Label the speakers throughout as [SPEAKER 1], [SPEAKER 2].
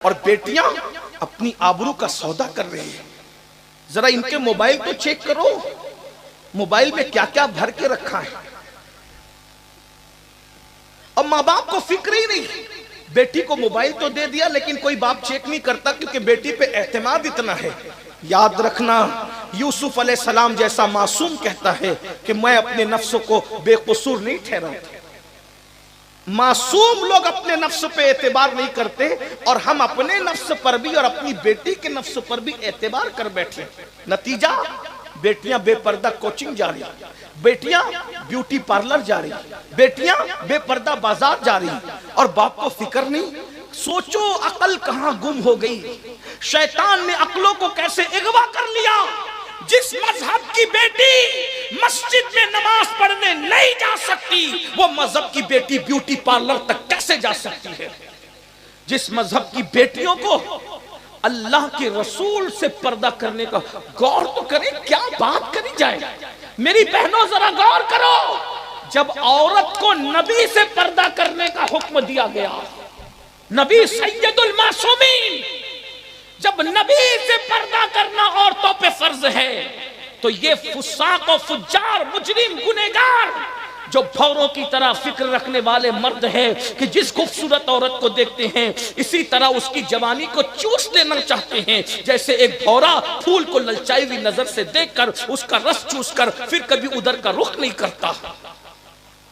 [SPEAKER 1] और बेटियां अपनी आबरू का सौदा कर रही हैं। जरा इनके मोबाइल तो चेक करो, मोबाइल में क्या क्या भर के रखा है। अब माँ बाप को फिक्र ही नहीं, बेटी को मोबाइल तो दे दिया लेकिन कोई बाप चेक नहीं करता, क्योंकि बेटी पे एतमाद इतना है। याद रखना, यूसुफ अलैहिस्सलाम जैसा मासूम कहता है कि मैं अपने नफ्स को बेकसूर नहीं ठहराता। मासूम लोग अपने नफ्स पे एतबार नहीं करते, और हम अपने नफ्स पर भी और अपनी बेटी के नफ्स पर भी एतबार कर बैठे। नतीजा, बेटियां बेपर्दा कोचिंग जा रही, बेटियां ब्यूटी पार्लर जा रही, बेटियां बेपर्दा बाजार जा रही, और बाप को फिक्र नहीं। सोचो अकल कहां गुम हो गई, शैतान ने अकलों को कैसे अगवा कर लिया। जिस मजहब की बेटी मस्जिद में नमाज पढ़ने नहीं जा सकती, वो मजहब की बेटी ब्यूटी पार्लर तक कैसे जा सकती है। जिस मजहब की बेटियों को अल्लाह के रसूल से पर्दा करने का, गौर तो करें, क्या बात करी जाए। मेरी बहनों जरा गौर करो, जब औरत को नबी से पर्दा करने का हुक्म दिया गया, नबी सैयदुल मासूमीन, जब नबी से पर्दा करना औरतों पे फर्ज है, तो ये फुसाक और फुज्जार मुजरिम गुनहगार जो भौरों की तरह फिक्र रखने वाले मर्द हैं कि जिस खूबसूरत औरत को देखते हैं इसी तरह उसकी जवानी को चूस लेना चाहते हैं, जैसे एक भौरा फूल को ललचाई हुई नजर से देखकर उसका रस चूस कर फिर कभी उधर का रुख नहीं करता।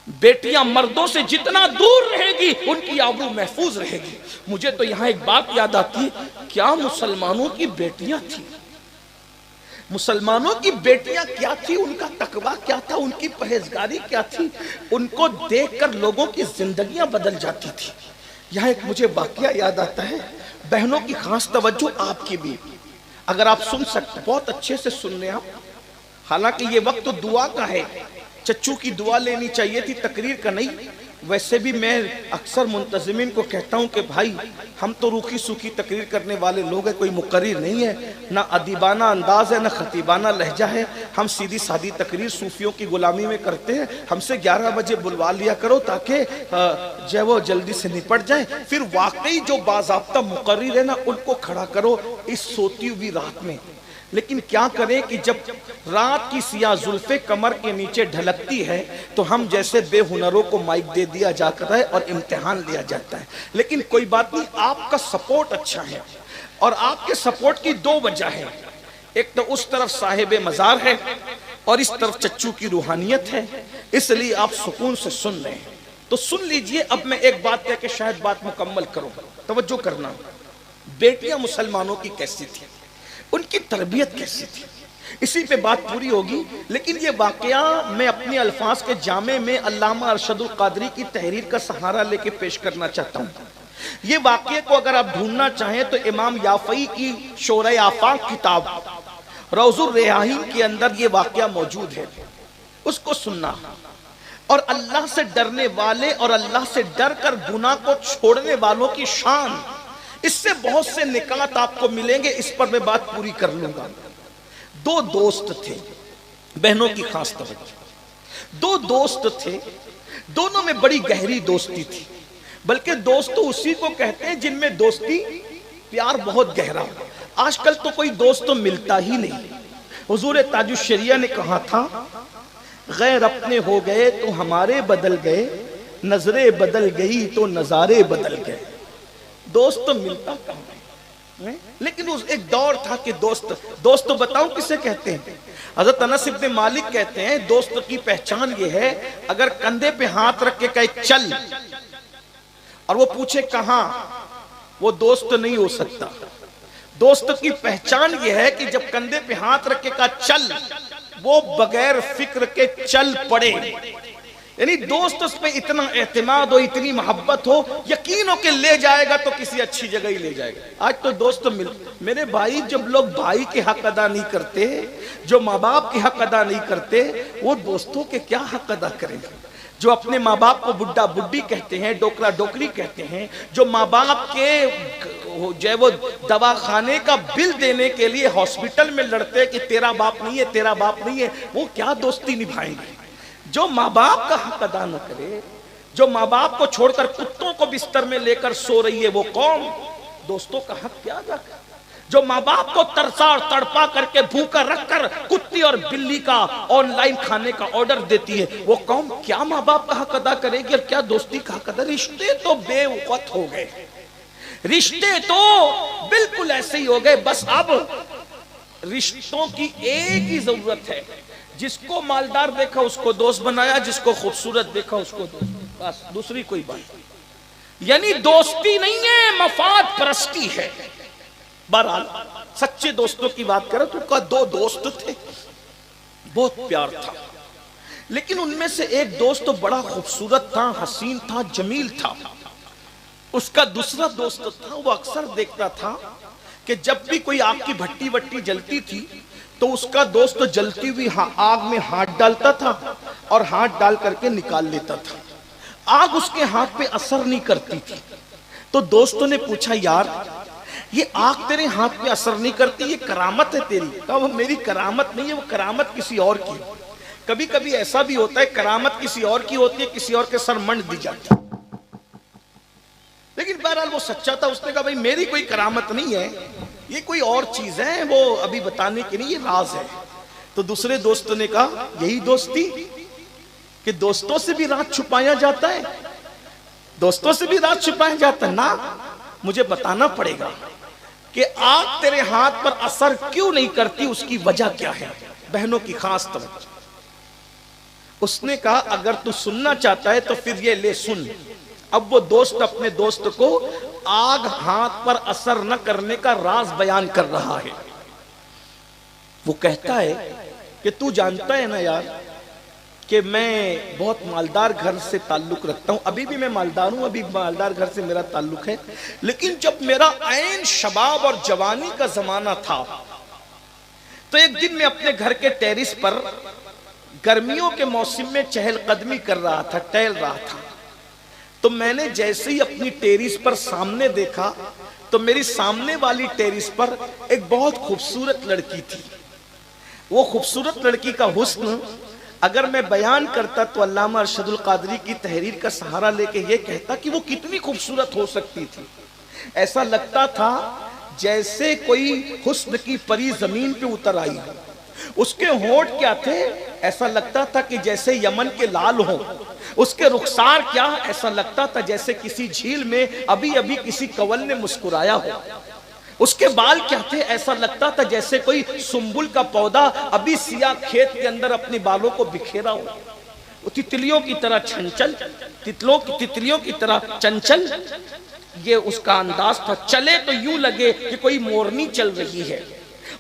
[SPEAKER 1] बेटियां मर्दों से जितना दूर रहेगी उनकी आबरू महफूज रहेगी। मुझे तो यहां एक बात याद आती, क्या मुसलमानों की बेटियां थी, मुसलमानों की बेटियां क्या थी, उनका तकवा क्या था, उनकी परहेजगारी क्या थी, उनको देखकर लोगों की जिंदगियां बदल जाती थी। यहाँ एक मुझे वाकया याद आता है, बहनों की खास तवज्जो आपकी भी, अगर आप सुन सकते बहुत अच्छे से सुन लें आप। हालांकि ये वक्त तो दुआ का है, चच्चू की दुआ लेनी चाहिए थी, तकरीर का नहीं। वैसे भी मैं अक्सर मुंतजिमीन को कहता हूं कि भाई हम तो रूखी सूखी तकरीर करने वाले लोग हैं, कोई मुकर्रिर नहीं है, ना अदीबाना अंदाज है ना खतीबाना लहजा है। हम सीधी सादी तकरीर सूफियों की गुलामी में करते हैं। हमसे 11 बजे बुलवा लिया करो ताकि जो वो जल्दी से निपट जाए। फिर वाकई जो बाज़ाब्ता मुकर्रिर है ना, उनको खड़ा करो इस सोती हुई रात में। लेकिन क्या करें कि जब रात की सिया जुल्फे कमर के नीचे ढलकती है तो हम जैसे बेहुनरों को माइक दे दिया जाता है और इम्तिहान लिया जाता है। लेकिन कोई बात नहीं, आपका सपोर्ट अच्छा है, और आपके सपोर्ट की दो वजह है। एक तो उस तरफ साहिब मजार है और इस तरफ चच्चू की रूहानियत है, इसलिए आप सुकून से सुन रहे हैं। तो सुन लीजिए। अब मैं एक बात कह के शायद बात मुकम्मल करूँ, तवज्जो करना। बेटियां मुसलमानों की कैसी थी, उनकी तरबियत कैसी थी, इसी पे बात पूरी होगी। लेकिन ये वाकया मैं अपने अल्फाज के जामे में अल्लामा अरशदुल कादरी की तहरीर का सहारा लेके पेश करना चाहता हूँ। ये वाकये को अगर आप ढूंढना चाहें तो इमाम याफई की शोरे आफाक किताब रौजुर रेहाहीन के अंदर ये वाकया मौजूद है, उसको सुनना। और अल्लाह से डरने वाले और अल्लाह से डर कर गुनाह को छोड़ने वालों की शान, इससे बहुत से निकात आपको मिलेंगे। इस पर मैं बात पूरी कर लूंगा। दो दोस्त थे, बहनों की खास तवज्जो। दो दोस्त थे, दोनों में बड़ी गहरी दोस्ती थी, बल्कि दोस्त तो उसी को कहते हैं जिनमें दोस्ती प्यार बहुत गहरा हो। आजकल तो कोई दोस्त तो मिलता ही नहीं। हुजूर ताजुश शरिया ने कहा था, गैर अपने हो गए तो हमारे बदल गए, नजरें बदल गई तो नजारे बदल गए। दोस्त तो मिलता कहाँ है, लेकिन उस एक दौर था कि दोस्त तो बताऊं किसे कहते हैं। हजरत अनस इब्न मालिक कहते हैं दोस्त की पहचान ये है, अगर कंधे पे हाथ रख के कहे चल और वो पूछे कहां, वो दोस्त नहीं हो सकता। दोस्त की पहचान ये है कि जब कंधे पे हाथ रख के कहा चल, वो बगैर फिक्र के चल पड़े। यानी दोस्त उस पे इतना एतमाद हो, इतनी मोहब्बत हो, यकीन हो कि ले जाएगा तो किसी अच्छी जगह ही ले जाएगा। आज तो दोस्त मेरे भाई, जब लोग भाई के हक अदा नहीं करते, जो माँ बाप के हक अदा नहीं करते, वो दोस्तों के क्या हक अदा करेंगे। जो अपने माँ बाप को बुड्ढा बुड्ढी कहते हैं, डोकरा डोकरी कहते हैं, जो माँ बाप के जो वो दवा खाने का बिल देने के लिए हॉस्पिटल में लड़ते हैं कि तेरा बाप नहीं है, तेरा बाप नहीं है, वो क्या दोस्ती निभाएंगे। जो माँ बाप का हक अदा न करे, जो माँ बाप को छोड़कर कुत्तों को बिस्तर में लेकर सो रही है वो कौम, दोस्तों का हक क्या अदा कर? जो माँ बाप को तरसा और तड़पा करके भूखा रखकर कुत्ती और बिल्ली का ऑनलाइन खाने का ऑर्डर देती है, वो कौम क्या माँ बाप का हक अदा करेगी और क्या दोस्ती का हक अदा? रिश्ते तो बेवकूफ हो गए, रिश्ते तो बिल्कुल ऐसे ही हो गए। बस अब रिश्तों की एक ही जरूरत है, जिसको मालदार देखा उसको दोस्त बनाया, जिसको खूबसूरत देखा उसको दोस्त, बस दूसरी कोई बात नहीं। यानी दोस्ती नहीं है, मफाद परस्ती है। बहरहाल सच्चे दोस्तों की बात करें तो उनका दो दोस्त थे, बहुत प्यार था, लेकिन उनमें से एक दोस्त तो बड़ा खूबसूरत था, हसीन था, जमील था। उसका दूसरा दोस्त था, वो अक्सर देखता था कि जब भी कोई आग की भट्टी वट्टी जलती थी तो उसका दोस्त तो जलती हुई आग में हाथ डालता था और हाथ डाल करके निकाल लेता था। आग उसके हाथ पे असर नहीं करती थी। तो दोस्तों ने पूछा, यार ये आग तेरे हाथ पे असर नहीं करती, ये करामत है तेरी? कहा, वो मेरी करामत नहीं है, वो करामत किसी और की। कभी कभी ऐसा भी होता है, करामत किसी और की होती है, किसी और के सर मंड दी जाती है। लेकिन बहरहाल वो सच्चा था, उसने कहा भाई मेरी कोई करामत नहीं है, ये कोई और चीज है, वो अभी बताने की नहीं, ये राज है। तो दूसरे दोस्तों ने कहा, यही दोस्ती कि दोस्तों से भी राज छुपाया जाता है? दोस्तों से भी राज छुपाया जाता है ना, मुझे बताना पड़ेगा कि आग तेरे हाथ पर असर क्यों नहीं करती, उसकी वजह क्या है? बहनों की खास तवज्जो। उसने कहा, अगर तू सुनना चाहता है तो फिर ये ले सुन। अब वो दोस्त अपने दोस्त को आग हाथ पर असर न करने का राज बयान कर रहा है। वो कहता है कि तू जानता है ना यार कि मैं बहुत मालदार घर से ताल्लुक रखता हूं, अभी भी मैं मालदार हूं, अभी मालदार घर से मेरा ताल्लुक है, लेकिन जब मेरा ऐन शबाब और जवानी का जमाना था तो एक दिन मैं अपने घर के टेरिस पर गर्मियों के मौसम में चहलकदमी कर रहा था, टहल रहा था। तो मैंने जैसे ही अपनी टेरिस पर सामने देखा तो मेरी सामने वाली टेरिस पर एक बहुत खूबसूरत लड़की थी। वो खूबसूरत लड़की का हुस्न अगर मैं बयान करता तो अल्लामा अरशदुल कादरी की तहरीर का सहारा लेके ये कहता कि वो कितनी खूबसूरत हो सकती थी। ऐसा लगता था जैसे कोई हुस्न की परी जमीन पे उतर आई हो। उसके होंठ क्या थे? ऐसा लगता था कि जैसे यमन के लाल हो। उसके रुखसार क्या? ऐसा लगता था जैसे किसी झील में अभी अभी किसी कंवल ने मुस्कुराया हो। उसके बाल क्या थे? ऐसा लगता था जैसे कोई सुंबुल का पौधा अभी सिया खेत के अंदर अपने बालों को बिखेरा हो। वो तितलियों की तरह चंचल, तितलियों की तरह चंचल ये उसका अंदाज था। चले तो यूं लगे कि कोई मोरनी चल रही है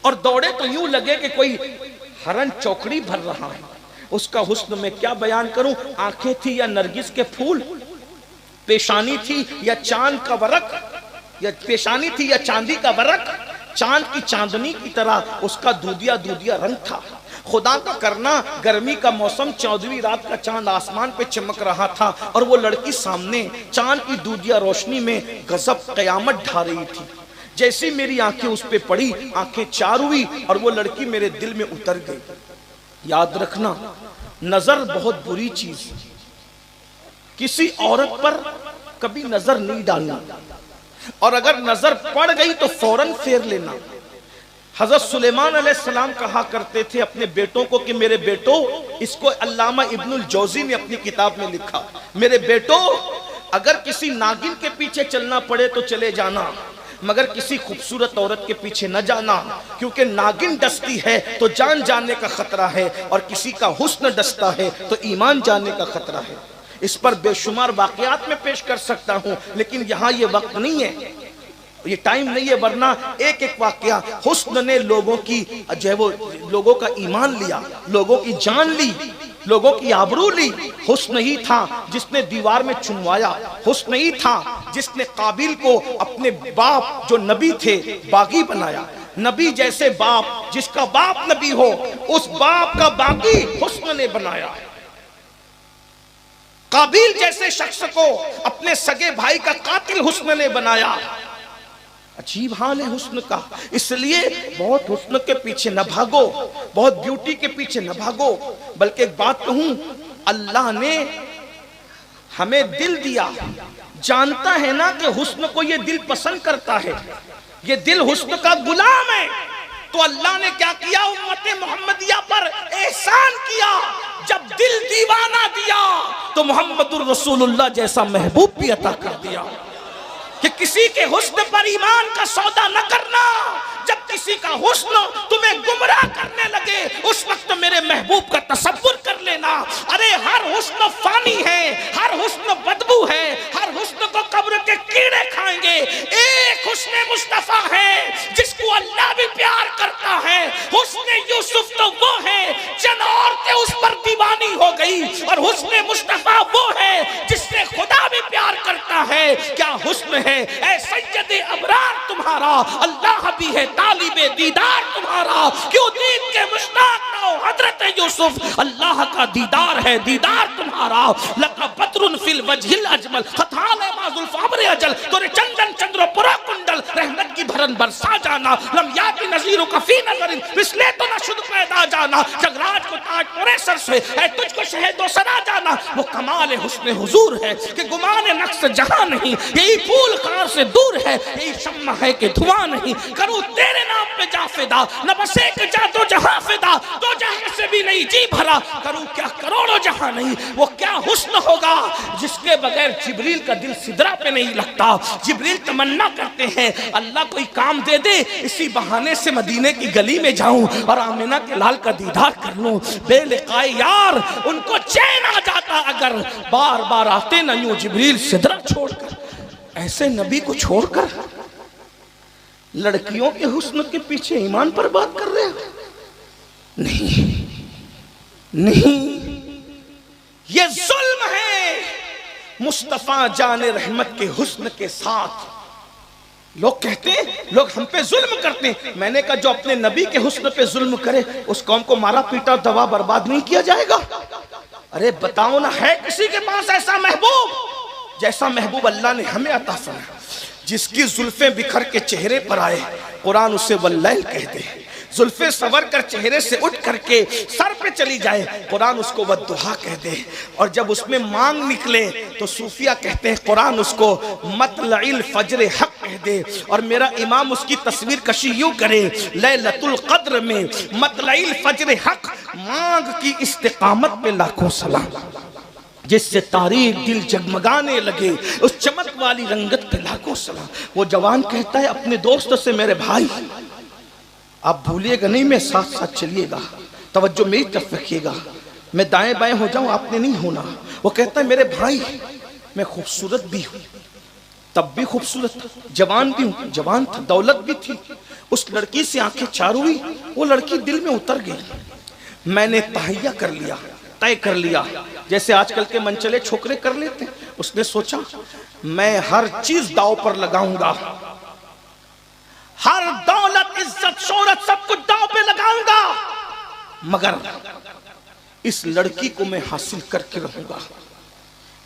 [SPEAKER 1] और दौड़े तो यूं लगे कि कोई हरन चौकड़ी भर रहा है। उसका हुस्न में क्या बयान करूं? आंखें थी या नरगिस के फूल, पेशानी थी या चांद का वरक, या पेशानी थी या चांदी का वरक, चांद की चांदनी की तरह उसका दूधिया दूधिया रंग था। खुदा का करना, गर्मी का मौसम, 14वीं रात का चांद आसमान पे चमक रहा था और वो लड़की सामने चांद की दूधिया रोशनी में गजब कयामत ढा रही थी। जैसी मेरी आंखें उस पे पड़ी, आंखें चार हुई और वो लड़की मेरे दिल में उतर गई। याद रखना, नजर बहुत बुरी चीज, किसी औरत पर कभी नजर नहीं डालना, और अगर नजर पड़ गई तो फौरन फेर लेना। हजरत सुलेमान अलैहिस्सलाम कहा करते थे अपने बेटों को कि मेरे बेटो, इसको अल्लामा इब्नुल जौजी ने अपनी किताब में लिखा, मेरे बेटो अगर किसी नागिन के पीछे चलना पड़े तो चले जाना, मगर किसी खूबसूरत औरत के पीछे न जाना, क्योंकि नागिन डसती है तो जान जाने का खतरा है और किसी का हुस्न डसता है तो ईमान जाने का खतरा है। इस पर बेशुमार वाकयात में पेश कर सकता हूं, लेकिन यहाँ ये वक्त नहीं है, ये टाइम नहीं है, वरना एक एक वाकया हुस्न ने लोगों की जो है वो लोगों का ईमान लिया, लोगों की जान ली, लोगों की आबरू ली। हुस्न ही था जिसने दीवार में चुनवाया, हुस्न ही था जिसने काबिल को अपने बाप जो नबी थे बागी बनाया। नबी जैसे बाप, जिसका बाप नबी हो, उस बाप का बागी हुस्न ने बनाया। काबिल जैसे शख्स को अपने सगे भाई का कातिल हुस्न ने बनाया। अजीब हाल है हुस्न का, इसलिए बहुत हुस्न के पीछे न भागो, बहुत ब्यूटी के पीछे न भागो, बल्कि एक बात कहूं, अल्लाह ने हमें दिल दिया, जानता है ना कि हुस्न को ये दिल पसंद करता है, ये दिल हुस्न का गुलाम है, तो अल्लाह ने क्या किया, उम्मत मोहम्मदिया पर एहसान किया। जब दिल दीवाना दिया तो मोहम्मदुर रसूलुल्लाह जैसा महबूब भी अता कर दिया कि किसी के हुस्न पर ईमान का सौदा न करना। जब किसी का हुस्न तुम्हें गुमराह करने लगे, उस वक्त मेरे महबूब का तसव्वुर कर लेना। अरे हर हुस्न फानी है, हर हुस्न बदबू है, हर हुस्न को कब्र के कीड़े खाएंगे। एक हुस्न मुस्तफा है जिसको अल्लाह भी प्यार करता है। हुस्न यूसुफ तो वो है जिन औरतें उस पर दीवानी हो गई, और हुस्न मुस्तफा वो है जिससे खुदा भी प्यार करता है। क्या हुस्न है ऐ सैयद अबरार तुम्हारा, अल्लाह भी है तालिबे दीदार तुम्हारा। क्यों दीन के मुश्ताक ना हो हजरत यूसुफ, अल्लाह का दीदार है दीदार तुम्हारा। लका बदरुन फिल वजहिल अजमल खताले माजुल फाबरे अजल, तोरे चंदन चंद्र पुरा कुंडल रहमत की भरन बरसा जाना। लम याति नज़ीरु कफी नज़रिन इसलिए तो ना शुद्ध पैदा जाना। जगराज को ताज पूरे सर से है तुझको शहदो सना जाना। वो कमाल हुस्न हुजूर है कि गुमान नक्श जहां नहीं, यही फूल कार से दूर है, यही शम्मा है कि धुआं नहीं। करूं तेरे नाम पे जा फिदा, न बस एक जा तो जहां फिदा, तो जहां से भी नहीं जी भरा। करूं क्या करोड़ों जहां नहीं, वो क्या हुस्न होगा जिसके बगैर जिब्रील का दिल सिदरा पे नहीं लगता। जिब्रील तमन्ना करते हैं अल्लाह कोई काम दे दे, इसी बहाने से मदीने की गली में जाऊं और आमिना के लाल का दीदार कर लूं। बेलिकाए यार उनको चैन आ जाता अगर बार बार आते न यूं जिब्रील सिदरा छोड़कर। ऐसे नबी को छोड़कर लड़कियों के हुस्न के पीछे ईमान पर बात कर रहे हो? नहीं नहीं, ये जुल्म है मुस्तफा जाने रहमत के हुस्न के साथ। लोग कहते हैं लोग हम पे जुल्म करते हैं। मैंने कहा जो अपने नबी के हुस्न पे जुल्म करे उस कौम को मारा पीटा दवा बर्बाद नहीं किया जाएगा। अरे बताओ ना, है किसी के पास ऐसा महबूब जैसा महबूब अल्लाह ने हमें अता फरमाया, जिसकी जुल्फें बिखर के चेहरे पर आए कुरान उसे वल्लैल कहते हैं। जुल्फे सवर कर चेहरे से उठ करके सर पे चली जाए कुरान उसको वद्दुहा कहते हैं। और जब उसमें मांग निकले तो सूफिया कहते हैं कुरान उसको मतलइल फज्र हक कह दे। और मेरा इमाम उसकी तस्वीर कशी यूं करे, लैलतुल कद्र में मतलइल फज्र हक, मांग की इस्तिकामत पे लाखों सलाम, जिससे तारीख दिल जगमगाने लगे, उस चमक वाली रंगत पे लाखों सलाम। वो जवान कहता है अपने दोस्त से, मेरे भाई आप भूलिएगा नहीं, मैं साथ साथ चलिएगा, तवज्जो मेरी तरफ रखिएगा, मैं दाएं बाएं हो जाऊं आपने नहीं होना। वो कहता है मेरे भाई मैं खूबसूरत भी हूं, तब भी खूबसूरत था, जवान भी हूं, जवान था, दौलत भी थी। उस लड़की से आंखें चार हुई, वो लड़की दिल में उतर गई। मैंने तहैया कर लिया, तय कर लिया, जैसे आजकल के मनचले छोकरे कर लेते हैं। उसने सोचा मैं हर चीज दांव पर लगाऊंगा, हर दौलत इज्जत शोहरत सब कुछ दांव पे लगाऊंगा, मगर इस लड़की को मैं हासिल करके रहूंगा,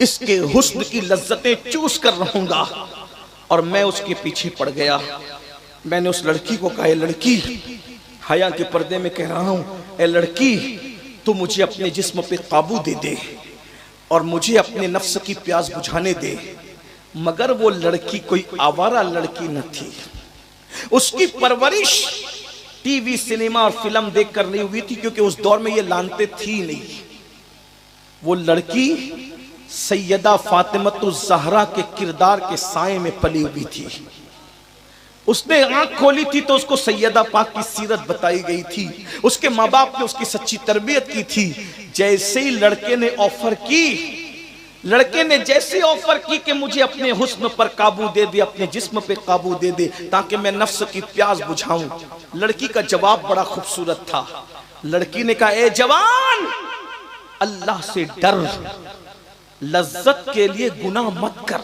[SPEAKER 1] इसके हुस्न की लज्जतें चूस कर रहूंगा। और मैं उसके पीछे पड़ गया। मैंने उस लड़की को कहा, लड़की, हया के पर्दे में कह रहा हूं, ए लड़की तू मुझे अपने जिस्म पे काबू दे दे और मुझे अपने नफ्स की प्यास बुझाने दे। मगर वो लड़की कोई आवारा लड़की न थी, उसकी परवरिश टीवी सिनेमा और फिल्म देखकर नहीं हुई थी, क्योंकि उस दौर में ये लानते थी नहीं। वो लड़की सैयदा फातिमतुज़ ज़हरा के किरदार के साए में पली हुई थी। उसने आंख खोली थी तो उसको सैयदा पाक की सीरत बताई गई थी, उसके माँ बाप ने उसकी सच्ची तरबियत की थी। जैसे ही लड़के ने ऑफर की, लड़के ने जैसे ऑफर की कि मुझे अपने हुस्न पर काबू दे दे, अपने जिस्म पे काबू दे दे ताकि मैं नफ्स की प्यास बुझाऊं, लड़की का जवाब बड़ा खूबसूरत था। लड़की ने कहा, ए जवान, अल्लाह से डर, लज्जत के लिए गुनाह मत कर,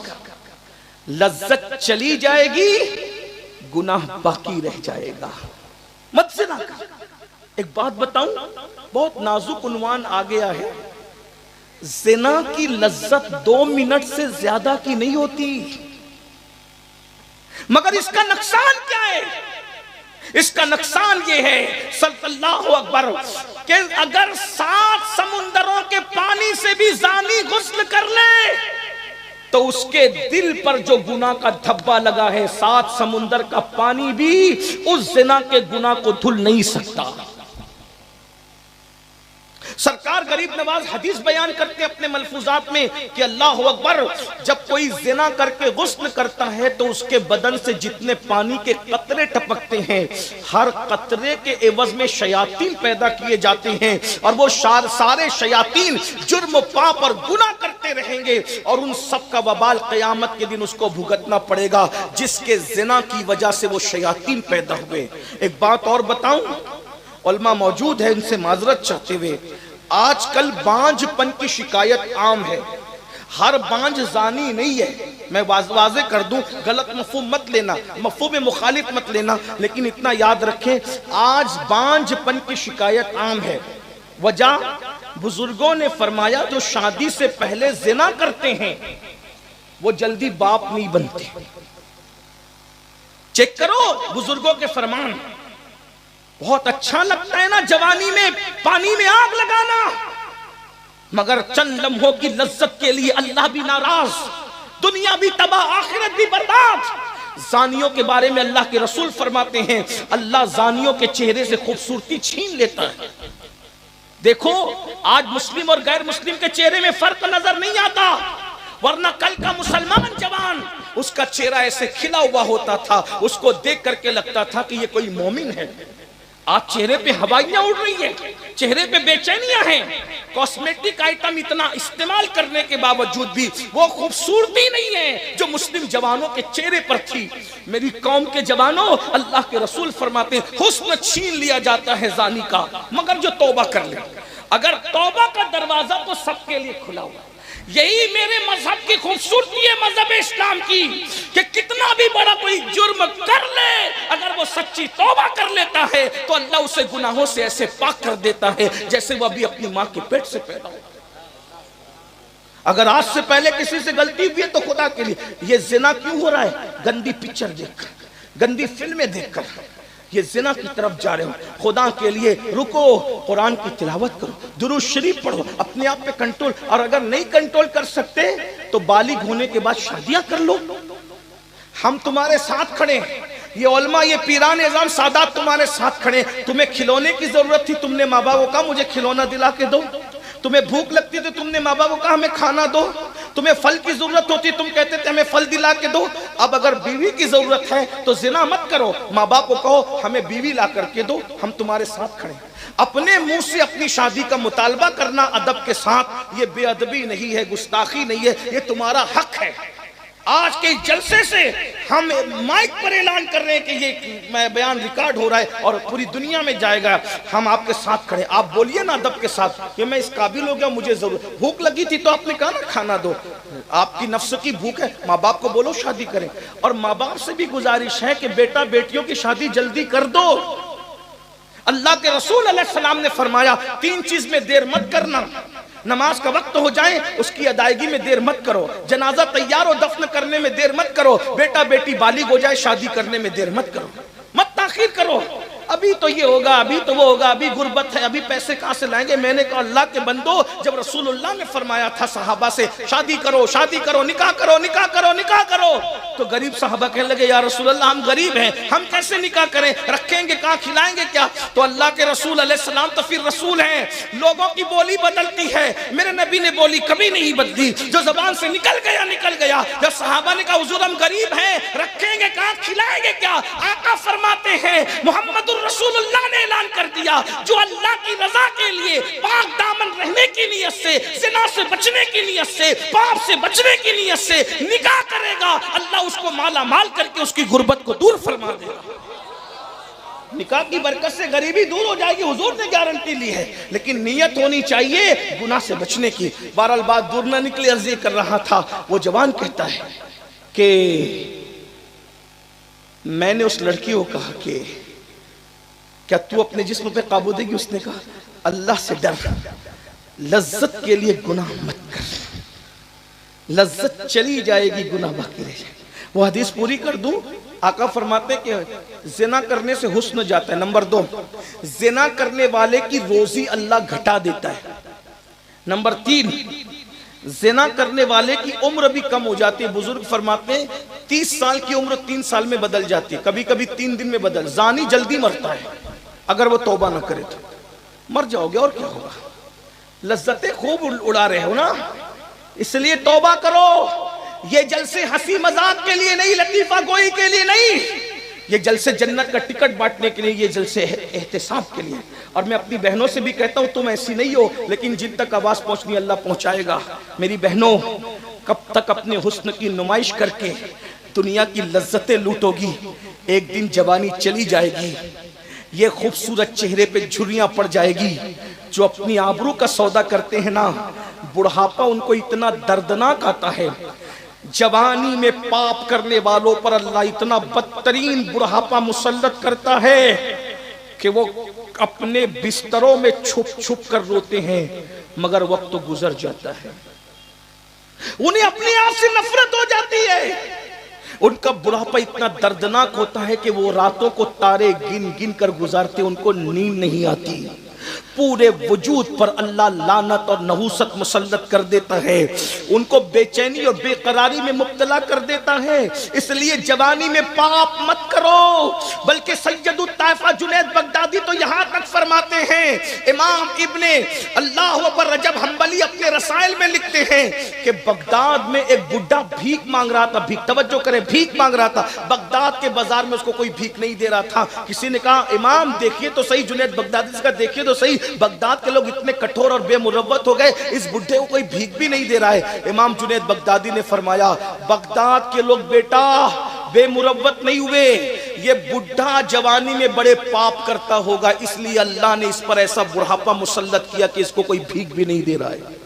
[SPEAKER 1] लज्जत चली जाएगी गुनाह बाकी रह जाएगा, मत ज़िना कर। एक बात बताऊं, बहुत नाजुक उन्वान आ गया है, ज़िना की लज्जत 2 मिनट से ज्यादा की नहीं होती, मगर इसका नुकसान क्या है? इसका नुकसान ये है, सल्लल्लाहु अकबर, कि अगर 7 समुंदरों के पानी से भी जानी गुस्ल कर ले तो उसके दिल पर जो गुनाह का धब्बा लगा है, 7 समुंदर का पानी भी उस जिना के गुनाह को धुल नहीं सकता। सरकार गरीब नवाज हदीस बयान करते अपने मलफूजात में कि अल्लाह अकबर, जब कोई जिना करके गुस्ल करता है तो उसके बदन से जितने पानी के कतरे टपकते हैं, हर कतरे के एवज में शयातीन पैदा किए जाते हैं और वो सारे शयातीन जुर्म पाप और गुनाह करते रहेंगे और उन सब का वबाल क़यामत के दिन उसको भुगतना पड़ेगा जिसके जिना की वजह से वो शयातीन पैदा हुए। एक बात और बताऊं, उलमा मौजूद है, इनसे माजरत चाहते हुए, आजकल बांझपन की शिकायत आम है। हर बांझ जानी नहीं है, मैं वाज़े कर दूं, गलत मफहूम मत लेना, मफहूम मुखालिफ मत लेना, लेकिन इतना याद रखें, आज बांझपन की शिकायत आम है। वजह, बुजुर्गों ने फरमाया जो शादी से पहले जिना करते हैं वो जल्दी बाप नहीं बनते। चेक करो बुजुर्गों के फरमान। बहुत अच्छा लगता है ना जवानी में पानी में आग लगाना, मगर चंद लम्हों की लज्जत के लिए अल्लाह भी नाराज, दुनिया भी तबाह, आखिरत भी बर्बाद। जानियों के बारे में अल्लाह के रसूल फरमाते हैं अल्लाह जानियों के चेहरे से खूबसूरती छीन लेता है। देखो आज मुस्लिम और गैर मुस्लिम के चेहरे में फर्क नजर नहीं आता, वरना कल का मुसलमान जवान उसका चेहरा ऐसे खिला हुआ होता था, उसको देख करके लगता था कि ये कोई मोमिन है। आज चेहरे पे हवाइयां उड़ रही है, चेहरे पे बेचैनियां हैं, कॉस्मेटिक आइटम इतना इस्तेमाल करने के बावजूद भी वो खूबसूरती नहीं है जो मुस्लिम जवानों के चेहरे पर थी। मेरी कौम के जवानों, अल्लाह के रसूल फरमाते हैं हुस्न छीन लिया जाता है जानी का, मगर जो तौबा कर ले। अगर तौबा का दरवाजा तो सबके लिए खुला हुआ, यही मेरे मजहब की खूबसूरती है, मजहब इस्लाम की, कि कितना भी बड़ा कोई जुर्म कर ले, अगर वो सच्ची तौबा कर लेता है तो अल्लाह उसे गुनाहों से ऐसे पाक कर देता है जैसे वो अभी अपनी माँ के पेट से पैदा हो। अगर आज से पहले किसी से गलती हुई है तो खुदा के लिए, ये जिना क्यों हो रहा है? गंदी पिक्चर देखकर, गंदी फिल्में देखकर ये जिना की तरफ जा रहे हो। खुदा के लिए रुको, कुरान की तिलावत करो, दुरूद शरीफ पढ़ो, अपने आप पे कंट्रोल, और अगर नहीं कंट्रोल कर सकते तो बालिग होने के बाद शादियां कर लो। हम तुम्हारे साथ खड़े हैं, ये उलमा, ये पीरान निज़ाम सादात तुम्हारे साथ खड़े। तुम्हें खिलौने की जरूरत थी, तुमने माँ बाप को कहा मुझे खिलौना दिला के दो। तुम्हें भूख लगती थी, तुमने माँ बाप को कहा हमें खाना दो। तुम्हें फल की जरूरत होती, तुम कहते थे हमें फल दिला के दो। अब अगर बीवी की जरूरत है तो जिना मत करो, माँ बाप को कहो हमें बीवी ला करके दो, हम तुम्हारे साथ खड़े। अपने मुंह से अपनी शादी का मुतालबा करना अदब के साथ, ये बेअदबी नहीं है, गुस्ताखी नहीं है, ये तुम्हारा हक है। आज के जलसे से हम माइक पर ऐलान कर रहे हैं कि ये बयान रिकॉर्ड हो रहा है और पूरी दुनिया में जाएगा, हम आपके साथ खड़े। आप बोलिए ना अदब के साथ कि मैं इस काबिल हो गया, मुझे जरूर भूख लगी थी तो आपने कहा ना खाना दो। आपकी नफ्स की भूख है, माँ बाप को बोलो शादी करें। और माँ बाप से भी गुजारिश है कि बेटा बेटियों की शादी जल्दी कर दो। अल्लाह के रसूल अलैहि सलाम ने फरमाया 3 चीज में देर मत करना, नमाज का वक्त हो जाए उसकी अदायगी में देर मत करो, जनाजा तैयार हो दफन करने में देर मत करो, बेटा बेटी बालिग हो जाए शादी करने में देर मत करो, मत ताखीर करो। अभी तो ये होगा, अभी तो वो होगा, अभी गुर्बत है, अभी पैसे कहां से लाएंगे। मैंने कहा अल्लाह के बंदो, जब रसूलुल्लाह ने फरमाया था सहाबा से शादी करो, शादी करो, निकाह करो, निकाह करो, निकाह करो, तो गरीब सहाबा कहने लगे या रसूलुल्लाह हम गरीब हैं, हम कैसे निकाह करें, रखेंगे कहां, खिलाएंगे क्या। तो अल्लाह के रसूल अलैहिस्सलाम तो फिर रसूल हैं, लोगों की बोली बदलती है, मेरे नबी ने बोली कभी नहीं बदली, जो जबान से निकल गया निकल गया। जब सहाबा ने कहा हुजूर हम गरीब हैं, रखेंगे कहां, खिलाएंगे क्या, आका फरमाते हैं मोहम्मद रसूलुल्लाह ने ऐलान कर दिया जो अल्लाह की रजा के लिए पाक दामन रहने की नियत से, जिना से बचने की नियत से, पाप से बचने की नियत से निकाह करेगा, अल्लाह उसको माला माल करके उसकी गुर्बत को दूर फरमा देगा। निकाह की बरकत से गरीबी दूर हो जाएगी, हुजूर ने गारंटी ली है, लेकिन नियत होनी चाहिए गुनाह से बचने की। बहरहाल बात दूर न निकले, अर्ज़ कर रहा था, वो जवान कहता है कि मैंने उस लड़की को कहा कि क्या तू अपने जिस्म पे काबू देगी। उसने कहा अल्लाह से डर, लज्जत के लिए गुनाह मत कर, लज्जत चली जाएगी गुनाह बाकी रह जाएगी। वो हदीस पूरी कर दूं, आका फरमाते कि जिना करने से हुस्न जाता है। नंबर 2, जिना करने वाले की रोजी अल्लाह घटा देता है। नंबर 3, जिना करने वाले की उम्र भी कम हो जाती है। बुजुर्ग फरमाते हैं 30 साल की उम्र 3 साल में बदल जाती है, कभी कभी 3 दिन में बदल। जानी जल्दी मरता है, अगर वो तौबा ना करे तो मर जाओगे और क्या होगा। लज्जतें खूब उड़ा रहे हो ना, इसलिए तौबा करो। ये जलसे हंसी मजाक के लिए नहीं, लतीफा गोई के लिए नहीं, ये जलसे जन्नत का टिकट बांटने के लिए, ये जलसे एहतिसाब के लिए। और मैं अपनी बहनों से भी कहता हूं तुम ऐसी नहीं हो, लेकिन जिन तक आवाज पहुंचनी अल्लाह पहुंचाएगा। मेरी बहनों, कब तक अपने हुस्न की नुमाइश करके दुनिया की लज्जतें लूटोगी। एक दिन जवानी चली जाएगी, ये खूबसूरत चेहरे पे झुर्रियां पड़ जाएगी। जो अपनी आबरू का सौदा करते हैं ना, बुढ़ापा उनको इतना दर्दनाक आता है। जवानी में पाप करने वालों पर अल्लाह इतना बदतरीन बुढ़ापा मुसल्लत करता है कि वो अपने बिस्तरों में छुप छुप कर रोते हैं, मगर वक्त तो गुजर जाता है, उन्हें अपने आप से नफरत हो जाती है। उनका बुढ़ापा इतना दर्दनाक होता है कि वो रातों को तारे गिन गिन कर गुजारते, उनको नींद नहीं आती। पूरे वजूद पर अल्लाह लानत और नहूसत मुसल्लत कर देता है, उनको बेचैनी और बेकरारी में मुब्तला कर देता है। इसलिए जवानी में पाप मत करो। बल्कि सैयदुत ताइफा जुनैद बगदादी तो यहां तक फरमाते हैं, इमाम इब्ने अल्लाह अकबर रजब हम्बली अपने रसाइल में लिखते हैं कि बगदाद में एक बुढ़ा भीख मांग रहा था। भीख, तवज्जो करें, भीख मांग रहा था। बगदाद के बाजार में उसको कोई भीख नहीं दे रहा था। किसी ने कहा इमाम देखिए तो सही, जुनैद बगदादी का देखिए तो सही, बगदाद के लोग इतने कठोर और बेमुरव्वत हो गए, इस बुढ़े को कोई भीख भी नहीं दे रहा है। इमाम जुनैद बगदादी ने फरमाया, बगदाद के लोग बेटा बेमुरव्वत नहीं हुए, ये बुढ़ा जवानी में बड़े पाप करता होगा, इसलिए अल्लाह ने इस पर ऐसा बुढ़ापा मुसल्लत किया कि इसको कोई भीख भी नहीं दे रहा है।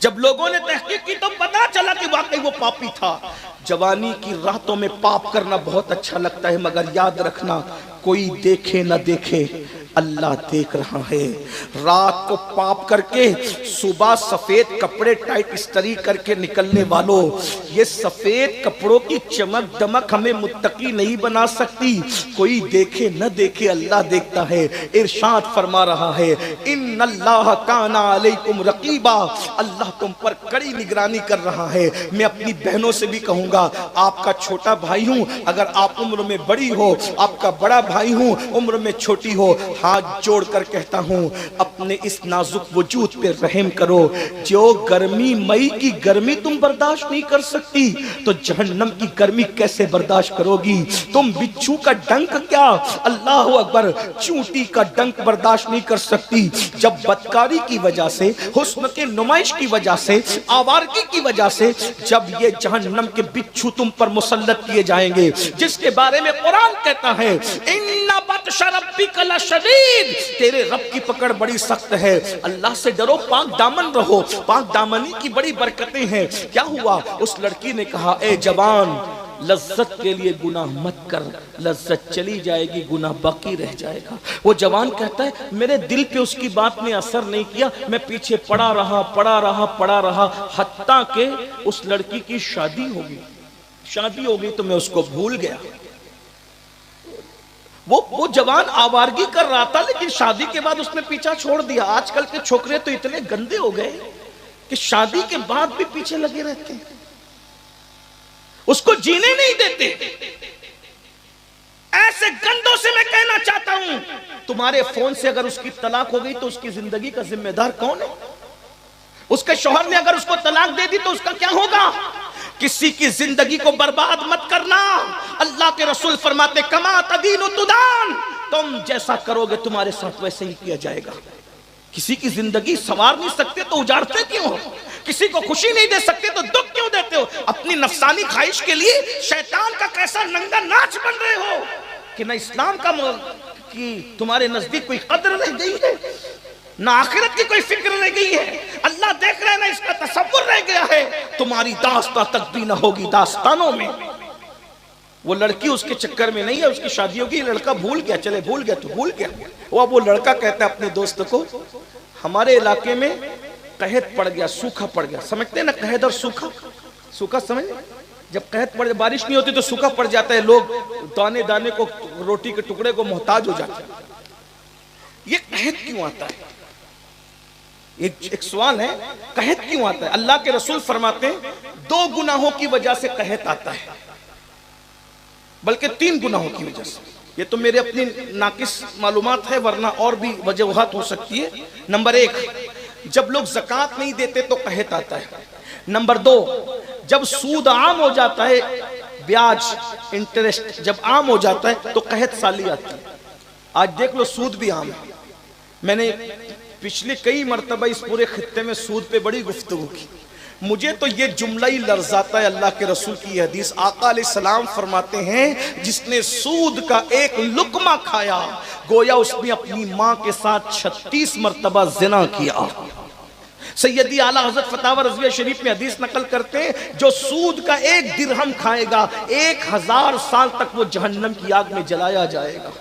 [SPEAKER 1] जब लोगों ने तहकीक की तो पता चला कि वाकई वो पापी था। जवानी की रातों में पाप करना बहुत अच्छा लगता है, मगर याद रखना कोई देखे ना देखे, अल्लाह देख रहा है। रात को पाप करके सुबह सफेद कपड़े टाइट इस्त्री करके निकलने वालों, ये सफेद कपड़ों की चमक दमक हमें मुत्तकी नहीं बना सकती। कोई देखे न देखे, अल्लाह देखता है। इरशाद फरमा रहा है, इन्नल्लाह काना अलैकुम रकीबा, अल्लाह तुम पर कड़ी निगरानी कर रहा है। मैं अपनी बहनों से भी कहूंगा, आपका छोटा भाई हूं, अगर आप उम्र में बड़ी हो, आपका बड़ा भाई हूं, उम्र में छोटी हो, हाथ जोड़कर कहता हूं अपने इस नाजुक वजूद पे रहम करो। जो गर्मी, मई की गर्मी तुम बर्दाश्त नहीं कर सकती, तो जहन्नम की गर्मी कैसे बर्दाश्त करोगी। तुम बिच्छू का डंक क्या, अल्लाह अकबर, चूंटी का डंक बर्दाश्त नहीं कर सकती। जब बदकारी की वजह से, हुस्न के नुमाइश की वजह से, आवारगी की वजह से जब ये जहन्नम के बिच्छू तुम पर मुसल्लत किए जाएंगे, जिसके बारे में कुरान कहता है, इन्ना बत्शा रब्बिका लशदीद, तेरे रब की पकड़ बड़ी सख्त है। अल्लाह से डरो, पाक दामन रहो, पाक दामनी की बड़ी बरकतें हैं। क्या हुआ, उस लड़की ने कहा, ए जवान, लज्जत के लिए गुनाह मत कर, लज्जत चली जाएगी, गुनाह बाकी रह जाएगा। वो जवान कहता है, मेरे दिल पे उसकी बात ने असर नहीं किया, मैं पीछे पड़ा रहा, हत्ता के उस लड़की की शादी हो गई तो मैं उसको भूल गया। वो जवान आवारगी कर रहा था, लेकिन शादी के बाद उसने पीछा छोड़ दिया। आजकल के छोकरे तो इतने गंदे हो गए कि शादी के बाद भी पीछे लगे रहते हैं, उसको जीने नहीं देते। ऐसे गंदों से मैं कहना चाहता हूं, तुम्हारे फोन से अगर उसकी तलाक हो गई तो उसकी जिंदगी का जिम्मेदार कौन है? उसके शौहर ने अगर उसको तलाक दे दी तो उसका क्या होगा? किसी की जिंदगी को बर्बाद मत करना। अल्लाह के रसूल फरमाते, कमा तदीनु तुदान, तुम जैसा करोगे तुम्हारे साथ वैसे ही किया जाएगा। किसी की जिंदगी संवार नहीं सकते तो उजाड़ते क्यों हो? किसी को खुशी नहीं दे सकते तो दुख क्यों देते हो? अपनी नफसानी ख्वाहिश के लिए शैतान का कैसा नंगा नाच बन रहे हो कि न इस्लाम का कि तुम्हारे नजदीक कोई कदर रह गई है, ना आखिरत की कोई फिक्र रह गई है। अल्लाह देख रहे हैं ना, इसका तसव्वुर रह गया है। तुम्हारी दास्तां तक भी ना होगी दास्तानों में। वो लड़की उसके चक्कर में नहीं है, उसकी शादी होगी, लड़का भूल गया, चले भूल गया तो भूल गया। वो लड़का कहता है अपने दोस्त को, हमारे इलाके में कहत पड़ गया, सूखा पड़ गया। समझते हैं ना कहत और सूखा समझ? जब कहत पड़, बारिश नहीं होती तो सूखा पड़ जाता है, लोग दाने दाने को, रोटी के टुकड़े को मोहताज हो जाते हैं। ये कहत क्यों आता है? एक सवाल है, कहत क्यों आता है? अल्लाह के रसूल फरमाते हैं 2 गुनाहों की वजह से कहत आता है, बल्कि 3 गुनाहों की वजह से। ये तो मेरे अपनी नाकिस मालूमात है, वरना और भी वजूहात हो सकती है। नंबर 1, जब लोग ज़कात नहीं देते तो कहत आता है। नंबर 2, जब सूद आम हो जाता है, ब्याज इंटरेस्ट जब आम हो जाता है तो कहत साली आती है। आज देख लो सूद भी आम है। मैंने पिछले कई मरतबा इस पूरे खित्ते में सूद पे बड़ी गुफ्तगू की। मुझे तो ये जुमला ही लर्जाता है। अल्लाह के रसूल की हदीस, आका अलैहिस्सलाम फरमाते हैं, जिसने सूद का एक लुकमा खाया गोया उसने अपनी माँ के साथ 36 मरतबा जिना किया। सैयदी आला हज़रत फतावा रज़विया शरीफ में हदीस नकल करते हैं, जो सूद का 1 दिरहम खाएगा 1000 साल तक वो जहन्नम की आग में जलाया जाएगा।